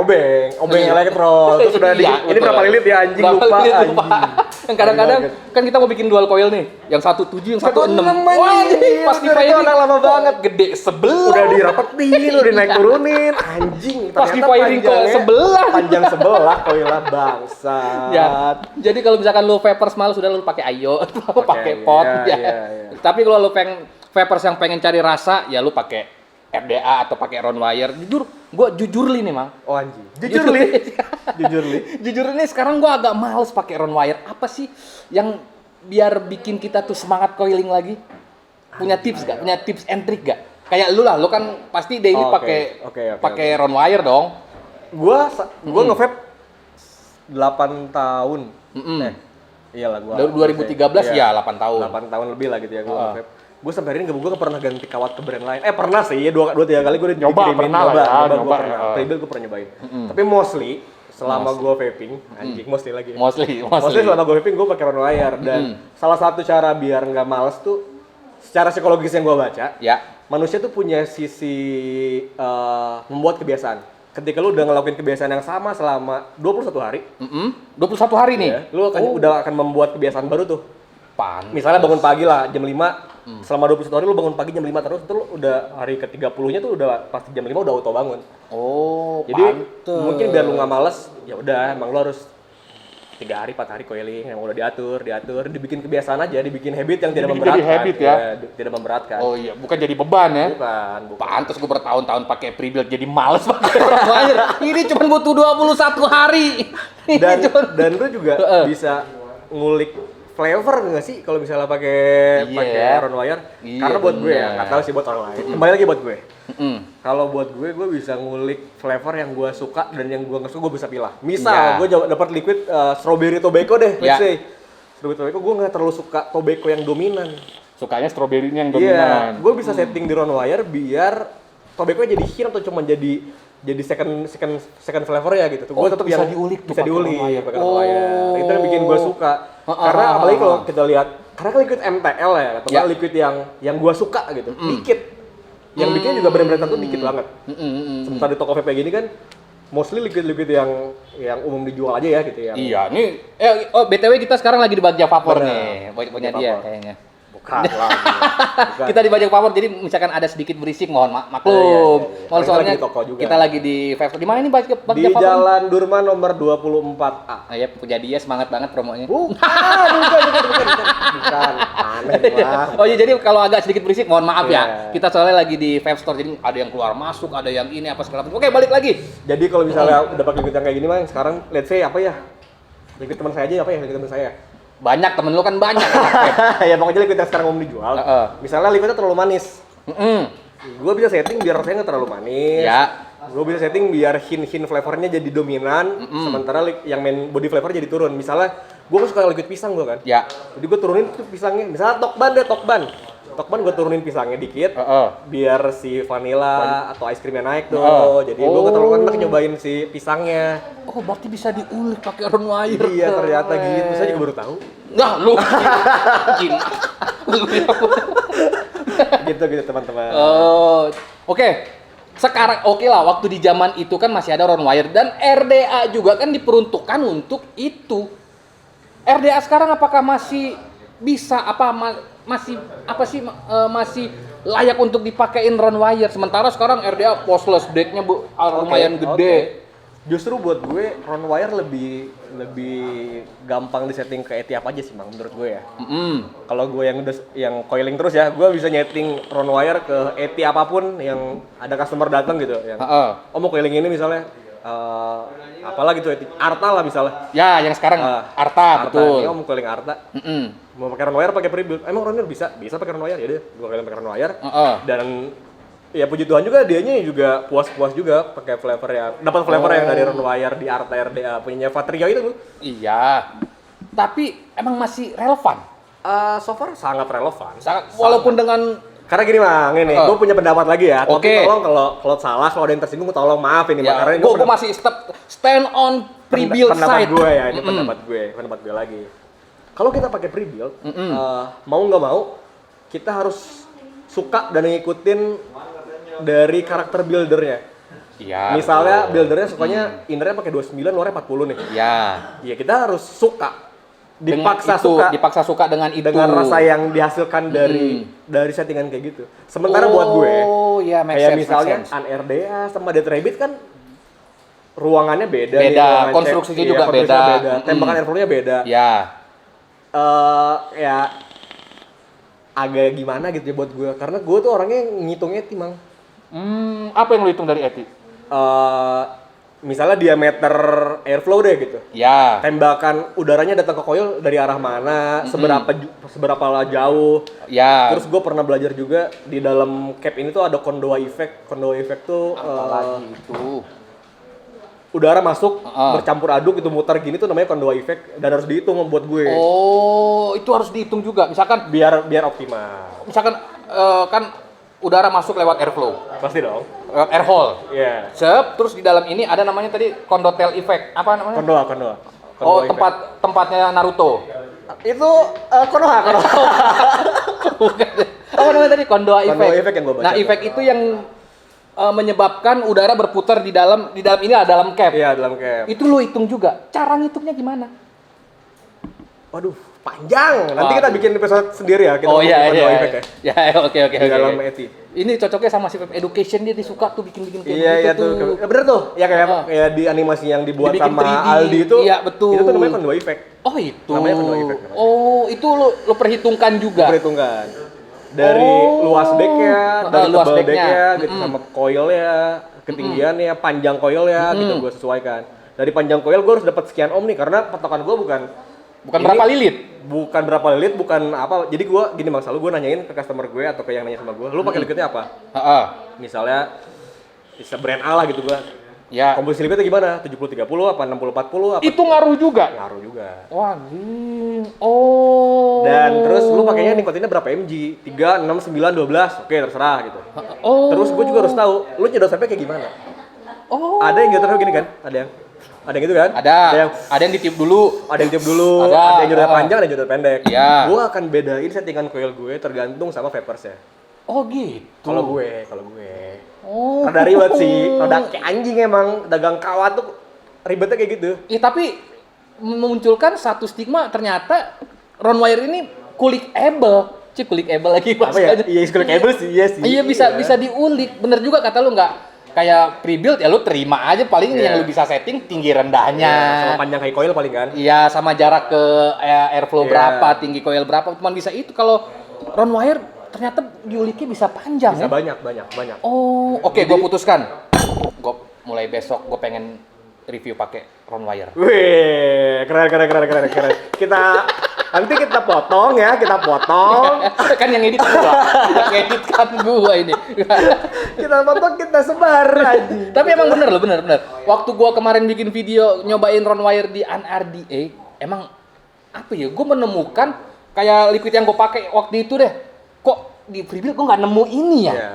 obeng elektro. Terus udah ini berapa lilit ya anjing lupa. Kadang-kadang kan kita mau bikin dual coil nih, yang 17 yang 16. Wah, pas di firing lama banget, gede sebelah. Udah dirapetin, udah naik turunin, anjing. Pas di firing ke sebelah. Panjang sebelah coilnya bangsa. Ya, jadi kalau misalkan lu vapers malas sudah lu pakai Ayo, pakai pot ya. Tapi kalau lu vapers yang pengen cari rasa ya lu pakai RDA atau pakai Ron wire. Jujur nih, Mang. Oh anjing. Jujur li. Sekarang gua agak males pakai Ron wire. Apa sih yang biar bikin kita tuh semangat coiling lagi? Punya tips gak? Punya tips and trick gak? Kayak lu lah, lu kan pasti daily pakai Ron wire dong. Gua nge-vape 8 tahun. Iyalah gua. 2013 ya 8 tahun. 8 tahun lebih lah gitu ya gua nge-vape. Gue sampai hari ini gue pernah ganti kawat ke brand lain. Pernah sih ya 2-3 kali gue udah nyoba. Pre-build gue pernah nyobain. Tapi mostly selama gue vaping, anjing mostly selama gue vaping gue pakai Ron wire dan salah satu cara biar nggak males tuh secara psikologis yang gue baca, manusia tuh punya sisi membuat kebiasaan. Ketika lu udah ngelakuin kebiasaan yang sama selama 21 hari. 21 hari nih? Ya, lu udah akan membuat kebiasaan baru tuh. Misalnya bangun pagi lah, jam 5. Selama 21 hari lu bangun pagi jam 5 terus, itu lu udah hari ke-30-nya tuh udah pasti jam 5 udah auto bangun. Jadi mungkin biar lu nggak males, ya udah emang lu harus 3 hari, 4 hari coiling, yang udah diatur, dibikin kebiasaan aja, dibikin habit yang tidak memberatkan. Jadi habit ya? Tidak memberatkan. Oh iya, bukan jadi beban ya? Bukan. Pantes gue bertahun-tahun pakai pre-build jadi males pakai wire. Ini cuma butuh 21 hari. Dan lu juga bisa ngulik flavor nggak sih kalau misalnya pakai Ron wire? Karena buat gue ya, nggak tahu sih buat orang lain. Kembali lagi buat gue. Kalau buat gue bisa ngulik flavor yang gue suka dan yang gue nggak suka gue bisa pilih. Misal gue dapat liquid strawberry tobacco deh, let's say. Strawberry tobacco gue nggak terlalu suka tobacco yang dominan. Sukanya strawberry-nya yang dominan. Gue bisa setting di Ron wire biar tobacco-nya jadi hint atau cuma jadi second flavor ya gitu. Gue tetap bisa yang diulik bisa diulik pakai Ron wire. Itu yang bikin gue suka. Karena apalagi kalau kita lihat, karena liquid MTL ya atau liquid yang gue suka gitu, dikit. Yang bikin juga brand-brand tertentu dikit banget. Sementara di toko vape gini kan mostly liquid-liquid yang umum dijual aja ya gitu ya. Iya, nih BTW kita sekarang lagi di Bagja Vapor nih. Punya dia kayaknya. Bukan. Kita di Bagja Vapor, jadi misalkan ada sedikit berisik mohon maklum. Soalnya kita lagi di Vape. Di mana ini Bagja Vapor? Di Jalan Durman nomor 24A. Ya, punya dia semangat banget promonya. Bukan. Aneh lah. Oh iya, jadi kalau agak sedikit berisik mohon maaf ya. Kita soalnya lagi di Vape Store, jadi ada yang keluar masuk, ada yang ini apa segala macam. Oke, balik lagi. Jadi kalau misalnya udah pakai liquid yang kayak gini mah sekarang let's say apa ya? Liquid teman saya aja apa ya liquid teman saya? Banyak, temen lu kan banyak. Ya pokoknya liquid yang sekarang mau dijual. Misalnya liquidnya terlalu manis. Gue bisa setting biar rasanya nggak terlalu manis. Gue bisa setting biar hint flavornya jadi dominan, sementara yang main body flavor jadi turun. Misalnya, gue suka liquid pisang gue kan. Ya. Jadi gue turunin tuh pisangnya, misalnya tokban. Tokban gue turunin pisangnya dikit, biar si vanilla atau ice creamnya naik tuh. Jadi gue terlalu enak nyobain si pisangnya. Oh, berarti bisa diulik pakai ron wire. Iya, ternyata gitu. Saya juga baru tahu. Nggak, lu. Gini. gitu teman-teman. Oh, oke. Sekarang oke lah, waktu di zaman itu kan masih ada ron wire dan RDA juga kan diperuntukkan untuk itu. RDA sekarang apakah masih bisa masih layak untuk dipakein ron wire? Sementara sekarang RDA postless deck-nya lumayan gede. Justru buat gue ron wire lebih gampang disetting ke ETI apa aja sih, Bang, menurut gue ya. Kalau gue yang coiling terus ya, gue bisa nyeting ron wire ke ETI apapun yang ada customer datang gitu yang mau coiling ini misalnya apalah gitu, Arta lah misalnya. Ya, yang sekarang Arta, betul. Ini mau coiling Arta. Mau pakai ron wire pakai pre-build. Emang ron wire bisa pakai ron wire. Ya udah, gue coiling pakai ron wire. Dan ya puji Tuhan juga dianya juga puas-puas juga pakai flavor ya. Dapat flavor yang dari ron wire di Arta RDA punyanya Vatrio itu tuh. Iya. Tapi emang masih relevan. So far sangat relevan. Walaupun dengan karena gini Bang, ini gue punya pendapat lagi ya. Oke. Tolong kalau salah, kalau ada yang tersinggung tolong maaf ini Bang. Karena gue masih stand on pre-build side. Pendapat gue ya, ini pendapat gue lagi. Kalau kita pakai pre-build, mau nggak mau kita harus suka dan ngikutin dari karakter buildernya. Iya. Misalnya buildernya sukanya innernya pakai 29, luarnya 40 nih. Iya. Ya kita harus suka. Dipaksa suka dengan itu. Dengan rasa yang dihasilkan dari settingan kayak gitu. Sementara buat gue, kayak misalnya RDA sama Dead Rabbit kan ruangannya beda. Konstruksinya juga beda. Tembakan airflow-nya beda. Ya. Ya agak gimana gitu ya buat gue. Karena gue tuh orangnya ngitungnya timang. Apa yang lo hitung dari ETI? Misalnya diameter airflow deh gitu. Ya. Tembakan udaranya datang ke coil dari arah mana, seberapa jauh. Ya. Terus gue pernah belajar juga di dalam cap ini tuh ada Kondoa effect. Kondoa effect tuh apalagi itu. Udara masuk bercampur aduk itu muter gini tuh namanya Kondoa effect dan harus dihitung buat gue. Oh, itu harus dihitung juga. Misalkan biar optimal. Misalkan kan udara masuk lewat airflow. Pasti dong. Lewat air hole. Iya. Terus di dalam ini ada namanya tadi Kondotel effect. Apa namanya? Kondoa. Oh, tempatnya Naruto. Itu Konoha. Bukan. Apa namanya tadi? Kondoa effect. Kondoa effect yang gue baca. Nah, effect itu yang menyebabkan udara berputar di dalam ini ada dalam cap. Iya, dalam cap. Itu lo hitung juga. Cara ngitungnya gimana? Waduh, panjang. Nanti kita bikin episode sendiri ya. Kita iya. Effect ya. Ya, oke. Di dalam ETI. Ini cocoknya sama Sip Education, dia disuka tuh bikin kayak gitu. Iya tuh. Bener tuh. Ya kayak di animasi yang dibuat dibikin sama 3D. Aldi itu. Iya, betul. Itu tuh namanya Kondoa effect. Oh, itu. Namanya Kondoa effect. Oh, itu lo perhitungkan juga. Perhitungkan. Dari luas decknya, dari luas tebal decknya. decknya, gitu sama coilnya, ketinggiannya, panjang coilnya, gitu gue sesuaikan. Dari panjang coil gue harus dapat sekian ohm nih, karena patokan gue bukan berapa lilit. Bukan berapa lilit, bukan apa. Jadi gue gini Bang, selalu gue nanyain ke customer gue atau ke yang nanya sama gue, lu pakai liquidnya apa? Misalnya bisa brand A lah gitu gue. Ya. Komposisi liquidnya gimana? 70-30 apa 60-40 apa? Itu ngaruh juga? Ngaruh juga. Wah, oh. Dan terus lu pakainya nikotinnya berapa mg? 3, 6, 9, 12. Oke, terserah gitu. Oh. Terus gue juga harus tahu, lu nyedot sampai kayak gimana? Oh. Ada yang nyedot sampai gini kan? Ada yang gitu kan? Ada yang ditiup dulu. Ada yang tiup dulu, ada yang nyedot panjang, ada yang nyedot pendek. Iya. Gue akan bedain settingan coil gue tergantung sama vaporsnya. Oh gitu. Kalau gue. Oh. Rada ribet sih, rada kayak anjing emang, dagang kawat tuh ribetnya kayak gitu. Iya, tapi memunculkan satu stigma ternyata ron wire ini kulikable. Kulikable lagi maksudnya. Iya, kulikable sih, iya sih. Iya, bisa diulik. Bener juga kata lu, nggak kayak pre-build ya lu terima aja paling yang lu bisa setting tinggi rendahnya. Sama panjang high coil paling kan. Iya, sama jarak ke airflow berapa, tinggi coil berapa, cuman bisa itu. Kalau ron wire ternyata diuliknya bisa panjang. Bisa ya? banyak. Oh, oke, gue putuskan. Gue mulai besok gue pengen review pakai ron wire. Wih, keren. Nanti kita potong ya, kan yang edit gua. Yang edit kan gua ini. Kita foto, kita sebar aja. Tapi emang bener loh, bener. Waktu gua kemarin bikin video nyobain Ron Wire di UnRDA, emang apa ya? Gua menemukan kayak liquid yang gua pakai waktu itu deh. Kok di Freebuild gua nggak nemu ini ya? Iya.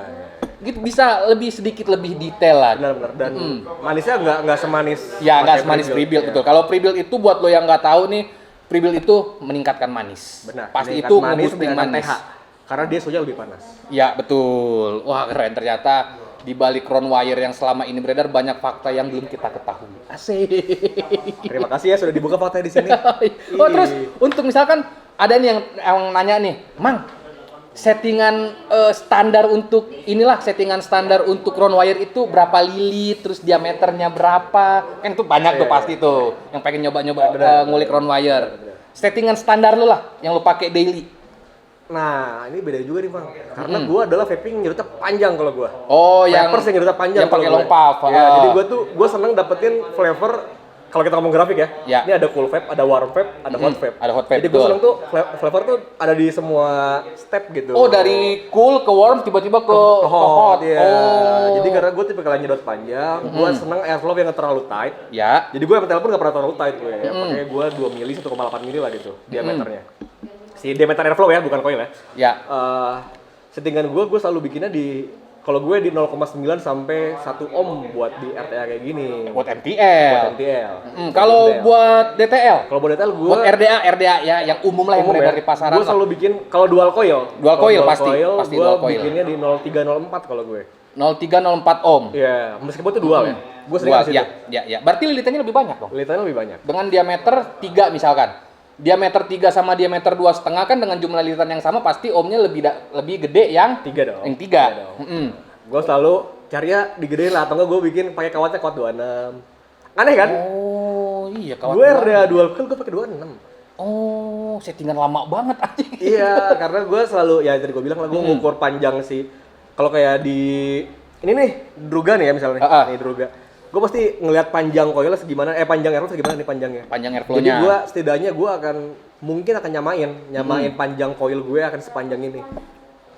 Gitu bisa sedikit lebih detail lah. Benar dan manisnya nggak semanis. Ya nggak pakai semanis Freebuild Iya. betul. Kalau Freebuild itu buat lo yang nggak tahu nih, Freebuild itu meningkatkan manis. Benar. Pasti meningkat itu manis, nge-boosting meningkatkan manis. TH. Karena dia suhunya lebih panas. Ya betul. Wah keren, ternyata di balik Ron Wire yang selama ini beredar banyak fakta yang belum kita ketahui. Asik. Terima kasih ya sudah dibuka fakta di sini. Oh terus untuk misalkan ada nih yang nanya nih, Mang, settingan standar untuk settingan standar untuk Ron Wire itu berapa lilit, terus diameternya berapa? Kan itu banyak tuh pasti tuh yang pengen nyoba-nyoba ngulik Ron Wire. Settingan standar lu lah yang lu pakai daily. Nah, ini beda juga nih, Bang. Karena gua adalah vaping nyerutnya panjang kalau gua. Oh, yang Vapers yang nyerutnya panjang yang pakai kalau long gua. puff. Ya, jadi gua seneng dapetin flavor kalau kita ngomong grafik ya. Ya. Ini ada cool vape, ada warm vape, ada hot vape. Ada hot vape, Jadi gua betul. seneng tuh flavor tuh ada di semua step gitu. Oh, dari cool ke warm tiba-tiba ke hot. Iya. Oh. Jadi karena gua tipe nyedot panjang, gua seneng airflow yang nggak terlalu tight. Ya. Jadi gue telepon nggak pernah terlalu tight gue ya. Pakai gue 2 mili 1,8 mili lah gitu diameternya. Si diameter airflow ya, bukan coil ya. Ya. Settingan gue selalu bikinnya di kalau gue di 0,9 sampai 1 ohm buat di RTA kayak gini. Buat MTL. Buat MTL. Kalau buat DTL, kalau buat DTL gue buat RDA ya yang umum lah yang beredar di pasaran. Gue selalu bikin kalau dual coil. Dual Kalau coil pasti gue dual coil. bikinnya di 0304 kalau gue. 0304 ohm. Iya, meskipun itu dual ya. Gue sering Dua, kasih itu. ya. Berarti lilitannya lebih banyak dong. Lilitannya lebih banyak. Dengan diameter 3 misalkan. Diameter 3 sama diameter 2,5 kan dengan jumlah lilitan yang sama pasti ohmnya lebih gede yang 3 dong. Yang 3. Tiga dong. Gue selalu cari ya digedein lah atau enggak gue bikin pakai kawatnya kawat 26. Aneh kan? Oh, iya kawan. Gue RDA dual coil gue pakai 26. Oh, settingan lama banget anjing. Iya, karena gue selalu ya tadi gue bilang lah gue ngukur panjang sih. Kalau kayak di ini nih Druga nih ya misalnya nih Druga. Gue pasti ngelihat panjang coilnya segimana, panjang airflow segimana nih panjangnya. Panjang Jadi airflow-nya. gue setidaknya gue akan mungkin akan nyamain panjang coil gue akan sepanjang ini.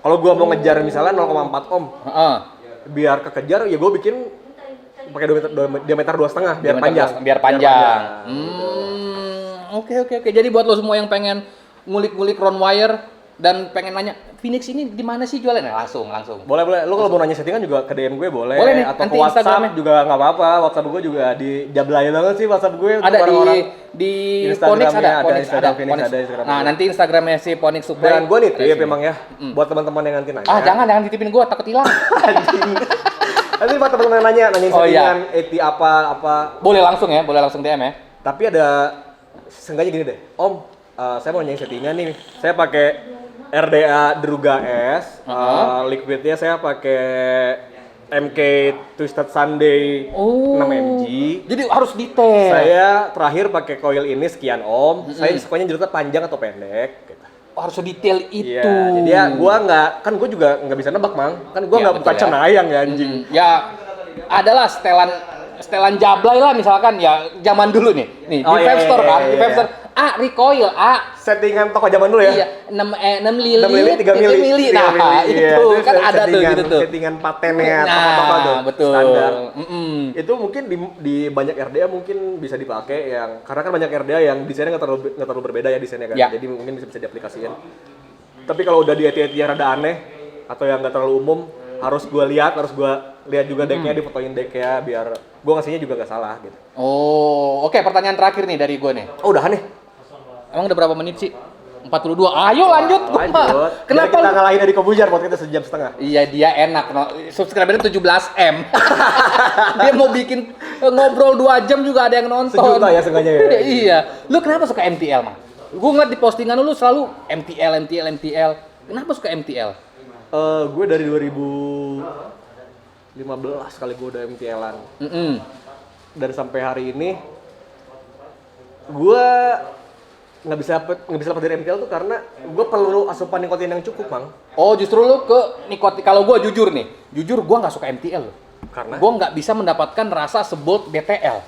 Kalau gue mau ngejar misalnya 0,4 ohm, biar kekejar ya gue bikin pakai diameter 2,5 biar panjang. Biar panjang. Oke. Jadi buat lo semua yang pengen ngulik-ngulik Ron Wire dan pengen nanya Phoenix ini di mana sih jualannya? Langsung. Boleh. Lo kalau mau nanya settingan juga ke DM gue boleh. Boleh nih, atau nanti ke WhatsApp Instagramnya. juga nggak apa-apa. WhatsApp gue juga dijablay banget sih WhatsApp gue. Ada untuk orang-orang. di Instagramnya Phoenix ada. Instagram Phoenix. Phoenix ada Instagram. Nah, nanti Instagramnya si Phoenix Supply. Dan gue nitip memang ya buat teman-teman yang nanti nanya. Jangan titipin gua takut hilang. Nanti buat teman-teman yang nanyain settingan AT apa. Boleh langsung DM ya. Tapi ada seenggaknya gini deh. Om, saya mau nanyain settingan nih. Saya pakai RDA Druga S, liquidnya saya pakai MK Twisted Sunday 6 mg. Jadi harus detail. Saya terakhir pakai coil ini sekian ohm. Saya sukanya jerutnya panjang atau pendek. Gitu. Harus detail itu. Iya, jadi ya gua gue juga nggak bisa nebak, Mang. Kan gua nggak buka cenayang ya anjing. Ya adalah setelan jablay lah misalkan ya zaman dulu nih di Vape Store kan, di Vape Store recoil settingan toko zaman dulu ya. Iya, 6 lili, 3 mili. Nah, itu kan ada tuh gitu tuh. Settingan patennya Nah, tuh. betul. Standar. Itu mungkin di banyak RDA mungkin bisa dipakai yang karena kan banyak RDA yang desainnya nggak terlalu berbeda ya desainnya kan. Ya. Jadi mungkin bisa diaplikasikan. Tapi kalau udah di ET yang rada aneh atau yang nggak terlalu umum harus gue lihat juga decknya, difotoin decknya biar gue ngasihnya juga nggak salah gitu. Oh, oke, pertanyaan terakhir nih dari gue nih. Oh, udahan nih. Emang udah berapa menit sih? 42. Ayo lanjut. Kenapa kita ngalahin dari Kobujar buat kita 1,5 jam? Iya, dia enak. Subscribernya 17M. Dia mau bikin ngobrol 2 jam juga ada yang nonton. 1 juta ya sengaja ya. Iya. Lu kenapa suka MTL, Mang? Gue ngeliat di postingan lu selalu MTL. Kenapa suka MTL? Gue dari 2015 kali gue udah MTL-an. Dan sampai hari ini gue nggak bisa lepas dari MTL tuh karena gue perlu asupan nikotin yang cukup, Mang. Oh, justru lu ke nikotin. Kalau gue jujur gue nggak suka MTL. Karena gue nggak bisa mendapatkan rasa sebold DTL.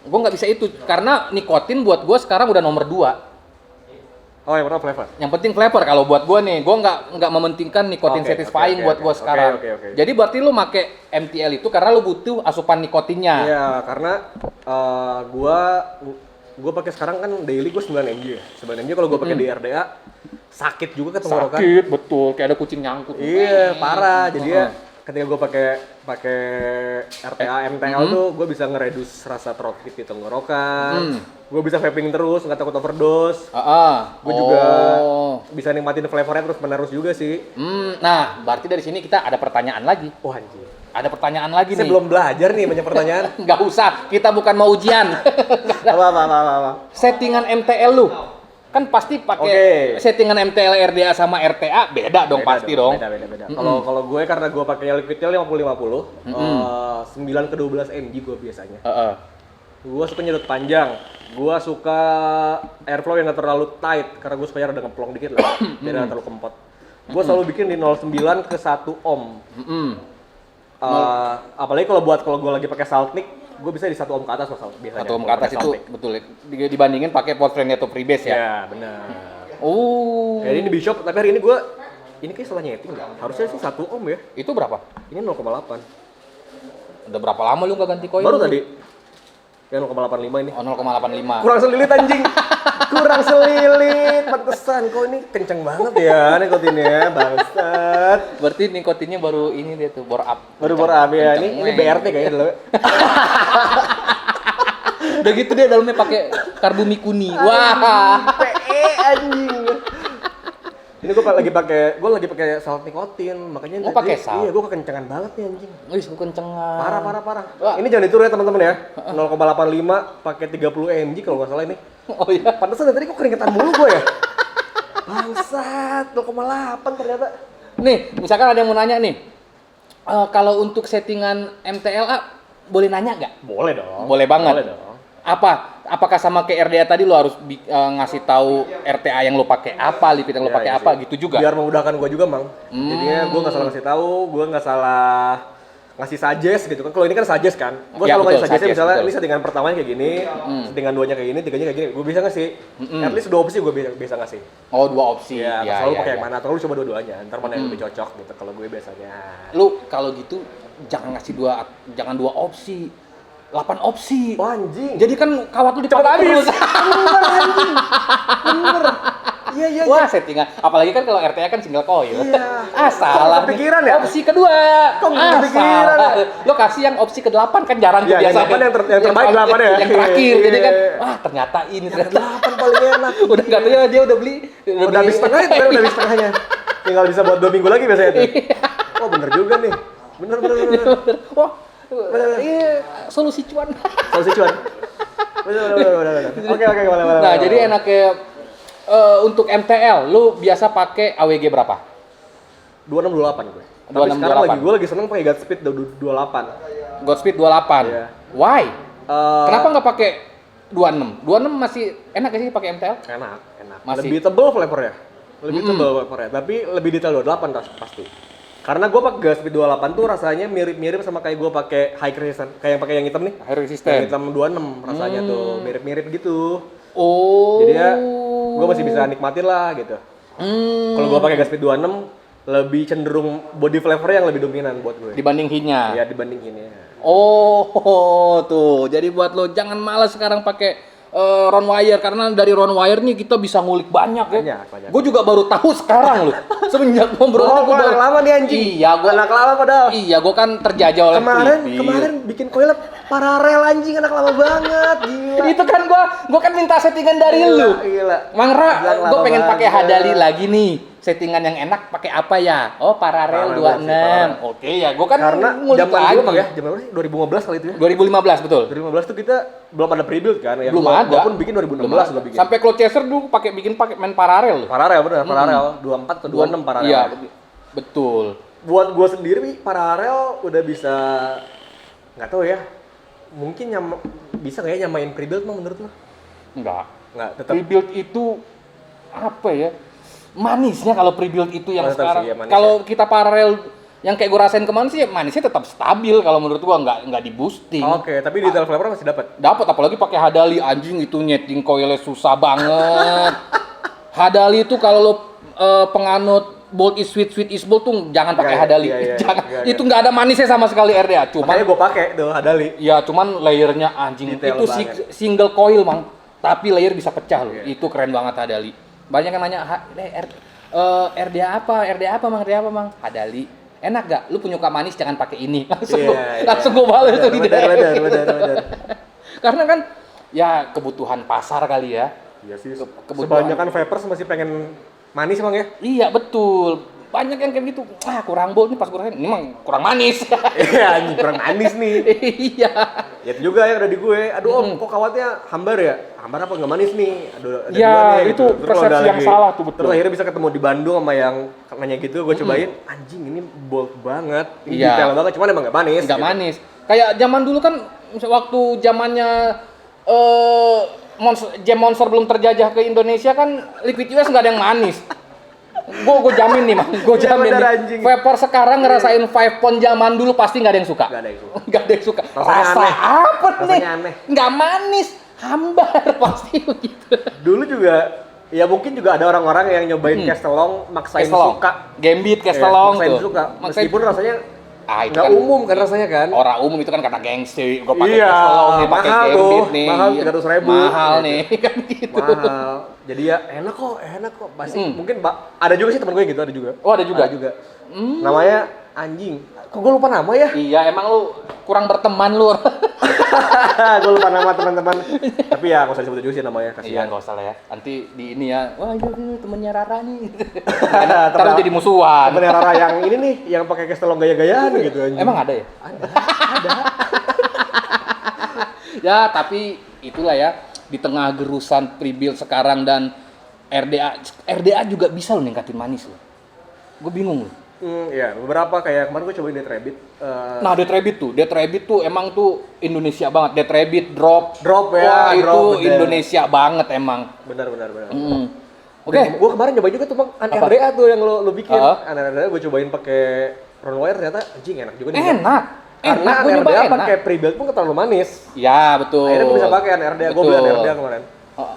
Gue nggak bisa itu karena nikotin buat gue sekarang udah nomor 2. Oh, yang pertama flavor. Yang penting flavor kalau buat gua nih, gua nggak memementingkan nikotin satisfying buat gua sekarang. Jadi berarti lu make MTL itu karena lu butuh asupan nikotinnya. Iya, karena gua pakai sekarang kan daily gua 9 mg ya. 9 mg kalau gua pakai di RDA sakit juga ke tenggorokan. Sakit, betul. Kayak ada kucing nyangkut. Iya, parah. Jadi ya ketika gua pakai RTA MTL tuh gua bisa ngeredus rasa trokit di tenggorokan. Gua bisa vaping terus, nggak takut overdose. Gua juga bisa nikmatin flavornya terus menerus juga sih. Nah, berarti dari sini kita ada pertanyaan lagi. Wah, anjir. Ada pertanyaan lagi Saya nih. belum belajar nih banyak pertanyaan. Nggak usah, kita bukan mau ujian. Apa. Settingan MTL lu kan pasti pakai settingan MTL RDA sama RTA beda dong, pasti dong. Beda. Kalau gue karena gue pakai liquidnya 50-50, 9 ke 12 mg gue biasanya. Gue suka nyedot panjang. Gue suka airflow yang nggak terlalu tight karena gue supaya rada ngeplong dikit lah, biar nggak terlalu kempot. Gue selalu bikin di 0,9 ke 1 ohm. Apalagi kalau gue lagi pakai Saltnik, gue bisa di 1 ohm ke atas biasanya. 1 ohm ke atas itu betul dibandingin pakai Podfriend atau Freebase ya. Iya, benar. Kayak ini di Bishop, tapi hari ini ini kayak salah nyeting nggak? Harusnya sih 1 ohm ya. Itu berapa? Ini 0,8. Udah berapa lama lu nggak ganti koil? Baru tadi. Ya 0,85 ini. Oh, 0,85. Kurang selilit anjing. Kurang selilit. Pantesan kok ini kenceng banget ya nikotinnya, bangsat. Berarti nikotinnya baru ini dia tuh bore up. Baru bore up ya. Ini BRT kayaknya dulu. Udah gitu dia dalamnya pakai karbumikuni. Wah. PE anjing. Ini gue lagi pakai salt nikotin, makanya pakai salt. Iya, gue kekencengan banget nih anjing. Wih, kekencengan. Parah. Ini jangan ditiru ya teman-teman ya. 0,85 pakai 30 mg kalau nggak salah ini. Oh iya. Pantesan dari tadi kok keringetan mulu gue ya. Bangsat, 0,8 ternyata. Nih, misalkan ada yang mau nanya nih. Kalau untuk settingan MTLA boleh nanya nggak? Boleh dong. Boleh banget. Boleh dong. Apakah sama kayak RDA tadi lo harus ngasih tahu RTA yang lo pakai apa, liquid yang lo pakai apa sih. gitu juga? Biar memudahkan gue juga, Mang. Jadinya gue nggak salah ngasih tahu, gue nggak salah ngasih suggest gitu kan. Kalau ini kan suggest kan. Gue selalu ngasih suggest misalnya ini settingan pertamanya kayak gini, settingan duanya kayak gini, tiganya kayak gini. Gue bisa ngasih. At least 2 opsi gue bisa ngasih. Oh, 2 opsi. Ya, selalu pakai yang mana atau lu coba dua-duanya. Ntar mana yang lebih cocok gitu kalau gue biasanya. Lu kalau gitu jangan ngasih 2 opsi. 8 opsi. Oh, anjing. Jadi kan kawat lu dipakai terus. Bener anjing. Bener. Iya. Wah, settingan. Apalagi kan kalau RTA kan single coil. Iya. Salah. Kepikiran ya? Opsi kedua. Kepikiran. Lo kasih yang opsi ke-8 kan jarang tuh ya, biasanya. yang terbaik 8 ya. Yang terakhir Iya. jadi kan. Wah, ternyata ini ternyata 8 paling enak. udah enggak tahu ya dia udah beli. Udah habis setengah itu, udah habis setengahnya. Tinggal bisa buat 2 minggu lagi biasanya tuh. Oh, bener juga nih. Bener. Wah, iya, solusi cuan. Bener. Oke, boleh. Nah, jadi enaknya untuk MTL, lu biasa pakai AWG berapa? 2628 gue. Tapi 2628. sekarang gue lagi seneng pakai Godspeed 28. Godspeed 28. Iya. Why? Kenapa nggak pakai 26? 26 masih enak gak sih pakai MTL? Enak. Masih. Lebih tebel flavornya. Tapi lebih detail 28 pasti. Karena gue pakai Godspeed 28 tuh rasanya mirip-mirip sama kayak gue pakai High Resistance, kayak yang pakai yang hitam nih. High Resistance. Yang hitam 26 rasanya tuh mirip-mirip gitu. Oh. Jadi ya gue masih bisa nikmatin lah gitu. Kalau gue pakai Godspeed 26 lebih cenderung body flavor yang lebih dominan buat gue. Dibanding hinnya. Iya, dibanding ini. Oh, tuh. Jadi buat lo jangan malas sekarang pakai Ronwire karena dari Ronwire nih kita bisa ngulik banyak ya. Banyak. Gue juga baru tahu sekarang loh. Semenjak ngobrol Oh, anak lama nih anjing. Iya, gue anak lama padahal. Iya, gue kan terjajah oleh Kemarin bikin koil paralel anjing, anak lama banget. Gila. Itu kan gue kan minta settingan dari lu. Gila. Mangra, gue pengen pakai banget. Hadali lagi nih. Settingan yang enak pakai apa ya? Oh, paralel 26. Oke ya, gue kan Karena ngulik zaman lagi. dulu Bang ya, zaman berapa sih? 2015 kali itu ya. 2015 betul. 2015 tuh kita belum ada pre-build kan ya. Belum Gua ada. pun bikin 2016 gua bikin. Sampai Cloud Chaser dulu pakai main paralel loh. Paralel benar, paralel 24 ke 26 paralel. Iya, betul. Buat gua sendiri paralel udah bisa nggak tahu ya. Mungkin bisa nggak ya nyamain pre-build mah menurut lo? Enggak. Tetap Pre-build itu apa ya? Manisnya kalau pre-build itu yang Tetap sekarang. sih, ya, manis Kalau kita paralel yang kayak gue rasain kemarin sih manisnya tetap stabil kalau menurut gua nggak di boosting. Oke, tapi detail flavor masih dapat. Dapat apalagi pakai Hadali anjing itu nyeting koilnya susah banget. Hadali itu kalau lo penganut bold is sweet, sweet is bold tuh jangan pakai Hadali. Jangan. Itu nggak ada manisnya sama sekali RDA. Cuman makanya gue pakai tuh Hadali. Ya, cuman layernya anjing. Detail itu single coil, Mang. Tapi layer bisa pecah loh. Iya. Itu keren banget Hadali. Banyak yang nanya, RDA apa? RDA apa, Mang? RDA apa, Mang? Hadali. Enak gak? Lu penyuka manis jangan pakai ini. Langsung gue balas tuh di DM. Benar. Karena kan ya kebutuhan pasar kali ya. Iya sih. Kebutuhan. Kebanyakan vapers masih pengen manis Bang ya? Iya, betul. Banyak yang kayak gitu. Kurang bold nih pas gue rasain. Ini emang kurang manis. Iya, anjing kurang manis nih. Iya. Ya itu juga yang ada di gue. Aduh Om, kok kawatnya hambar ya? Hambar apa nggak manis nih? Aduh, ada Ya, dua nih, itu gitu. Terus persepsi ada yang lagi. salah tuh, betul. Terus akhirnya bisa ketemu di Bandung sama yang nanya gitu, gue cobain, anjing ini bold banget, ini Iya. detail banget, cuman emang nggak manis. Nggak gitu. manis. Kayak zaman dulu kan waktu zamannya Jam Monster belum terjajah ke Indonesia kan Liquid US nggak ada yang manis. Gue jamin nih, Mang. Gue Iya, jamin bener, nih. anjing. Vapor sekarang ngerasain 5 pon zaman dulu pasti nggak ada yang suka. Nggak ada yang suka. Nggak ada yang suka. Rasanya Rasa aneh. apa nih? Rasanya aneh. Nggak manis, hambar pasti begitu. Dulu juga, ya mungkin juga ada orang-orang yang nyobain Castelong, maksain Castelong. suka. Gambit, Iya, Castelong maksain tuh. suka. Meskipun rasanya itu nggak kan umum kan rasanya kan. orang umum itu kan karena gengsi. Gue pakai Iya, Castelong nih, pakai mahal Gambit tuh. nih. Mahal 300.000. Mahal nih, kan gitu. Mahal. Jadi ya enak kok. Pasti mungkin ada juga sih temen gue yang gitu, ada juga. Oh, ada juga? Ada juga. Namanya anjing. Kok gue lupa nama ya? Iya, emang lu kurang berteman lu. Gue lupa nama teman-teman. Tapi ya nggak usah disebut juga sih namanya, Iya, kasihan. nggak usah lah ya. Nanti di ini ya, wah iya temennya Rara nih. Ntar lu jadi musuhan. Temennya Rara yang ini nih, yang pakai Castelong gaya-gayaan gitu anjing. Emang ada ya? Ada. Ya, tapi itulah ya. Di tengah gerusan pre-build sekarang dan RDA juga bisa lo ningkatin manis lo. Gue bingung loh. Iya, beberapa kayak kemarin gue cobain Dead Rabbit. Nah, Dead Rabbit tuh emang tuh Indonesia banget. Dead Rabbit, Drop Ya, wah, itu Drop, bener. Indonesia banget emang. Benar. Oke. Gue kemarin cobain juga tuh Bang, RDA tuh yang lo bikin. Uh-huh. RDA gue cobain pakai Ronwire, ternyata anjing enak juga nih. Enak. Karena Gua nyoba RDA enak. pakai pre-build pun terlalu manis. Ya, betul. Akhirnya gue bisa pakai RDA, gue beli RDA kemarin. Oh.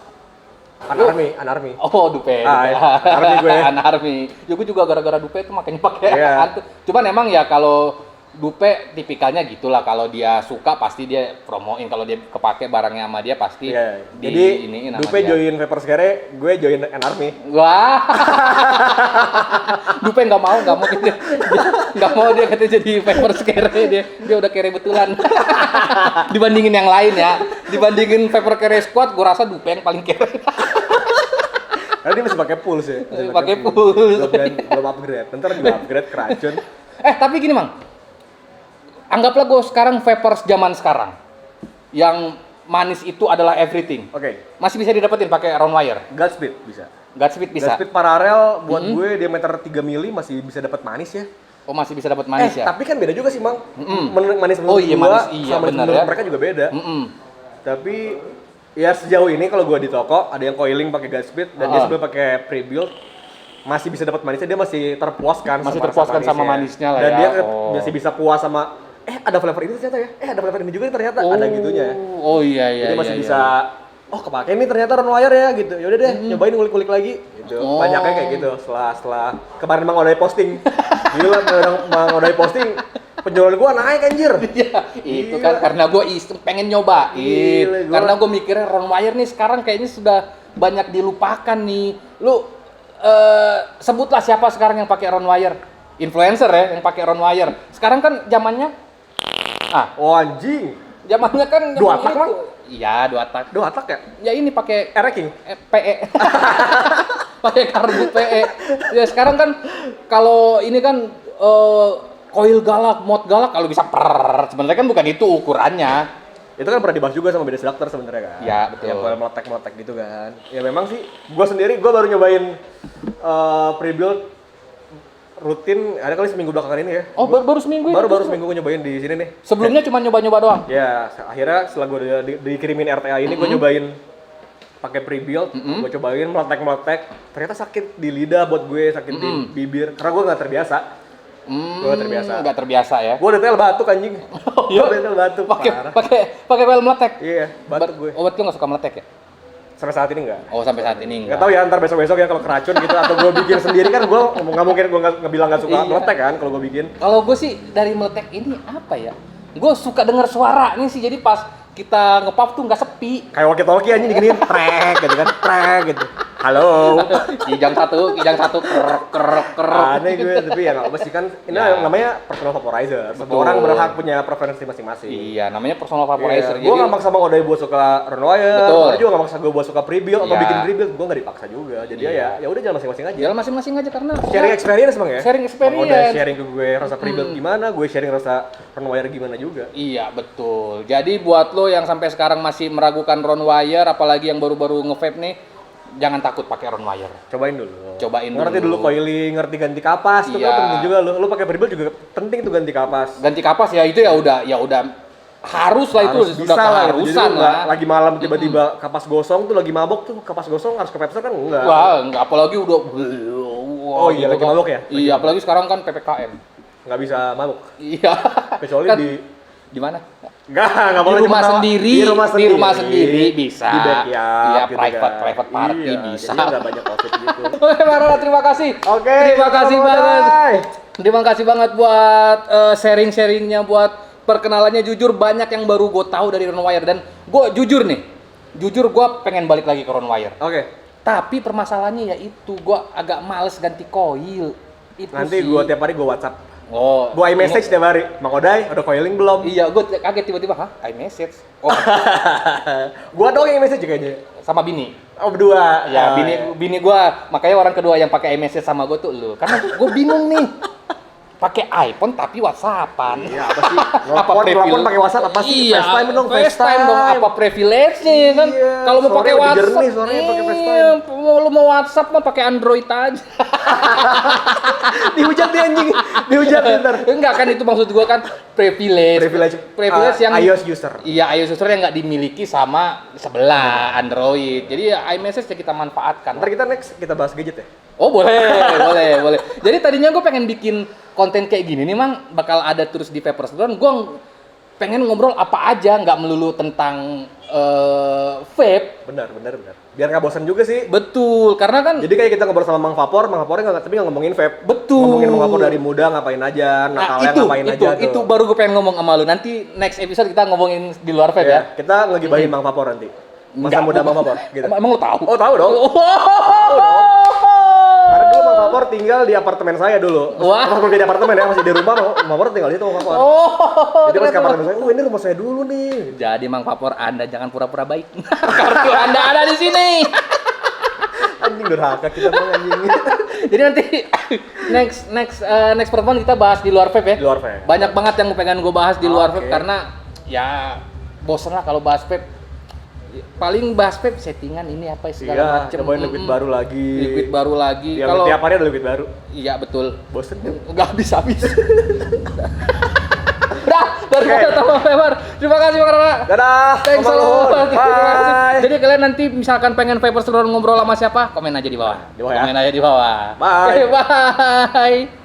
Unarmy. Oh, Dupe. Unarmy gue. Unarmy. Ya, gue juga gara-gara Dupe itu makanya pakai Iya. Antu. Cuman emang ya kalau Dupe tipikalnya gitulah, kalau dia suka pasti dia promoin, kalau dia kepake barangnya sama dia pasti Iya. di Jadi iniin sama Dupe dia. join Vapor Scare, gue join Unarmy. Wah. Dupe nggak mau dia nggak mau dia katanya jadi Vapor Scare, dia udah kere betulan. Dibandingin yang lain ya, dibandingin Vapor Scare Squad, gue rasa Dupe yang paling kere. Karena dia masih pakai pulse ya. Masih Pakai pulse. Belum upgrade. Ntar juga upgrade ke racun. Tapi gini, Mang. Anggaplah gue sekarang vapers zaman sekarang. Yang manis itu adalah everything. Oke. Masih bisa didapetin pakai round wire. Godspeed bisa. Godspeed bisa. Godspeed paralel buat gue diameter 3 mili masih bisa dapat manis ya. Oh, masih bisa dapat manis ya? Tapi kan beda juga sih, Mang. Manis menurut Oh iya, gua manis, iya, sama benar menurut ya. mereka juga beda. Tapi ya sejauh ini kalau gua di toko ada yang coiling pakai Godspeed dan dia sebelum pakai pre-build masih bisa dapat manisnya, dia masih terpuaskan Masih terpuaskan sama manisnya lah dan ya. dia masih bisa puas sama ada flavor ini ternyata ya. Ada flavor ini juga ternyata ada gitunya. Oh iya. Jadi masih bisa kepake nih ternyata round wire ya gitu. Ya udah deh, nyobain ngulik-ngulik lagi gitu. Banyaknya kayak gitu. Setelah kemarin Mang Odai posting. Gila, Mang Odai posting penjualan gua naik anjir. Iya, itu kan karena gue pengen nyobain. Gila, Karena gue mikirnya round wire nih sekarang kayaknya sudah banyak dilupakan nih. Lu sebutlah siapa sekarang yang pakai round wire? Influencer ya yang pakai round wire. Sekarang kan zamannya Oh anjing. zamannya kan Dua zaman tak, itu. Mang? Iya, 2 tak. Dua tak ya? Ya ini pakai King. PE. Pakai karbu PE. Ya sekarang kan kalau ini kan coil galak, mod galak kalau bisa sebenarnya kan bukan itu ukurannya. Itu kan pernah dibahas juga sama beda seductor sebenarnya kan. Iya, betul. Yang coil meletek gitu kan. Ya memang sih gua baru nyobain pre-build rutin ada kali seminggu belakangan ini ya. Oh, baru seminggu ya? Baru seminggu gue nyobain di sini nih. Sebelumnya cuma nyoba-nyoba doang. Ya, akhirnya setelah gue dikirimin RTA ini, gue nyobain pakai pre-build, gue cobain meletek. Ternyata sakit di lidah buat gue, sakit di bibir. Karena gue nggak terbiasa. Nggak terbiasa ya. Gue detail batuk anjing. Iya? Gue detail batuk. parah. Pakai pel meletek. Iya, batuk gue. Obat lu nggak suka meletek ya? Sampai saat ini enggak. Oh, sampai saat ini Nggak tahu ya, ntar besok-besok ya kalau keracun gitu atau gue bikin sendiri kan gue nggak mungkin gue nggak bilang nggak suka Iya. meletek kan kalau gue bikin. Kalau gue sih dari meletek ini apa ya? Gue suka denger suaranya sih, jadi pas kita nge-pub tuh nggak sepi. Kayak walkie-talkie anjing diginiin, trek gitu kan, trek gitu. Halo. Kijang satu, kerok. Aneh gue, tapi ya nggak apa sih kan. Ini Ya. namanya personal vaporizer. Semua Betul. orang berhak punya preferensi masing-masing. Iya, namanya personal vaporizer. Gue nggak maksa Bang Odai buat suka Runwire, Betul. Odai juga nggak maksa gue buat suka pre-build atau Iya. bikin pre-build, gue nggak dipaksa juga. Jadi ya udah jalan masing-masing aja. Jalan masing-masing aja karena Sharing experience Bang ya? Sharing Bang Odai experience. sharing ke gue rasa pre-build gimana, gue sharing rasa Runwire gimana juga. Iya, betul. Jadi buat lo yang sampai sekarang masih meragukan Runwire, apalagi yang baru-baru nge-vape nih, jangan takut pakai Runwire. Cobain dulu. Cobain ngerti dulu. dulu coiling, ngerti ganti kapas, itu Iya. kan penting juga lu pakai pre-build juga penting tuh ganti kapas. Ganti kapas ya itu ya udah harus lah itu Harus sudah bisa lah, gitu. Jadi keharusan lu nggak lah. lagi malam tiba-tiba kapas gosong tuh lagi mabok tuh kapas gosong harus ke Pepsi kan enggak. Wah, enggak apalagi udah Oh iya, lagi mabok ya? Iya, apalagi sekarang kan PPKM. Nggak bisa mabok. Iya. Kecuali Kan di mana? nggak Di boleh rumah cuma sendiri, di rumah sendiri bisa. Di backyard Iya, gitu private party iya, bisa. jadi nggak banyak covid gitu. Oke, Marana, terima kasih. Oke, terima kasih Bang banget. Odai. Terima kasih banget buat sharing-sharingnya, buat perkenalannya. Jujur banyak yang baru gue tahu dari Runwire dan gue jujur gue pengen balik lagi ke Runwire. Oke. Tapi permasalahannya ya itu gue agak males ganti koil. Itu Nanti sih. gue tiap hari gue WhatsApp. Oh, Gue iMessage tiap hari. Mang Odai, udah coiling belum? Iya, gue kaget tiba-tiba, hah? iMessage? Oh, Gue doang yang message kayaknya. sama bini. Oh berdua. Ya, Ah, bini gue, makanya orang kedua yang pakai iMessage sama gue tuh lu. Karena gue bingung nih, pakai iPhone tapi WhatsAppan. Iya apa sih? Apa Nelpon pakai WhatsApp apa sih? Iya, FaceTime dong, FaceTime dong. Apa privilege-nya ya kan? Iya, Kalau mau pakai suaranya lebih WhatsApp, jernih suaranya pakai FaceTime. iya, lu mau WhatsApp mah pakai Android aja. Dihujat nih anjing. Dihujat nih ntar. Enggak kan itu maksud gua kan privilege yang iOS user. Iya, iOS user yang nggak dimiliki sama sebelah Android. Jadi ya iMessage ya kita manfaatkan. Ntar kita next kita bahas gadget ya. Oh boleh. Jadi tadinya gue pengen bikin konten kayak gini nih, Mang, bakal ada terus di Vapers Drone. Gue pengen ngobrol apa aja, nggak melulu tentang vape. Benar. Biar nggak bosan juga sih. Betul, karena kan Jadi kayak kita ngobrol sama Mang Vapornya tapi nggak ngomongin vape. betul. Ngomongin Mang Vapor dari muda ngapain aja, nakalnya ngapain aja tuh. itu baru gue pengen ngomong sama lu. Nanti next episode kita ngomongin di luar vape ya. Kita ngegibahin Mang Vapor nanti. Masa muda Mang Vapor gitu. Emang lu tahu? Oh, tahu dong. Karena dulu Mang Vapor tinggal di apartemen saya dulu. Wah. Pas di apartemen ya, masih di rumah Mang Vapor tinggal di situ Mang Vapor. Jadi pas ke apartemen saya, ini rumah saya dulu nih. Jadi Mang Vapor, Anda jangan pura-pura baik. Kartu Anda ada di sini. Anjing durhaka kita Mang anjing. Jadi nanti next pertemuan kita bahas di luar vape ya. Di luar vape. Banyak banget yang pengen gue bahas di luar Oke. vape karena ya bosen lah kalau bahas vape. Paling bahas vape settingan ini apa segala Iya, macem. cobain liquid baru lagi. Liquid baru lagi. Yang Kalau tiap hari ada liquid baru. iya betul. Bosen kan? Nggak habis-habis. Udah, dari Oke. Sama Feber. Terima kasih Bang Rara. Dadah. Thanks a Om Alun. lot. Terima kasih. Bye. Jadi kalian nanti misalkan pengen Vapers Drone ngobrol sama siapa, komen aja di bawah. Di bawah ya. Komen aja di bawah. Bye. Oke, bye.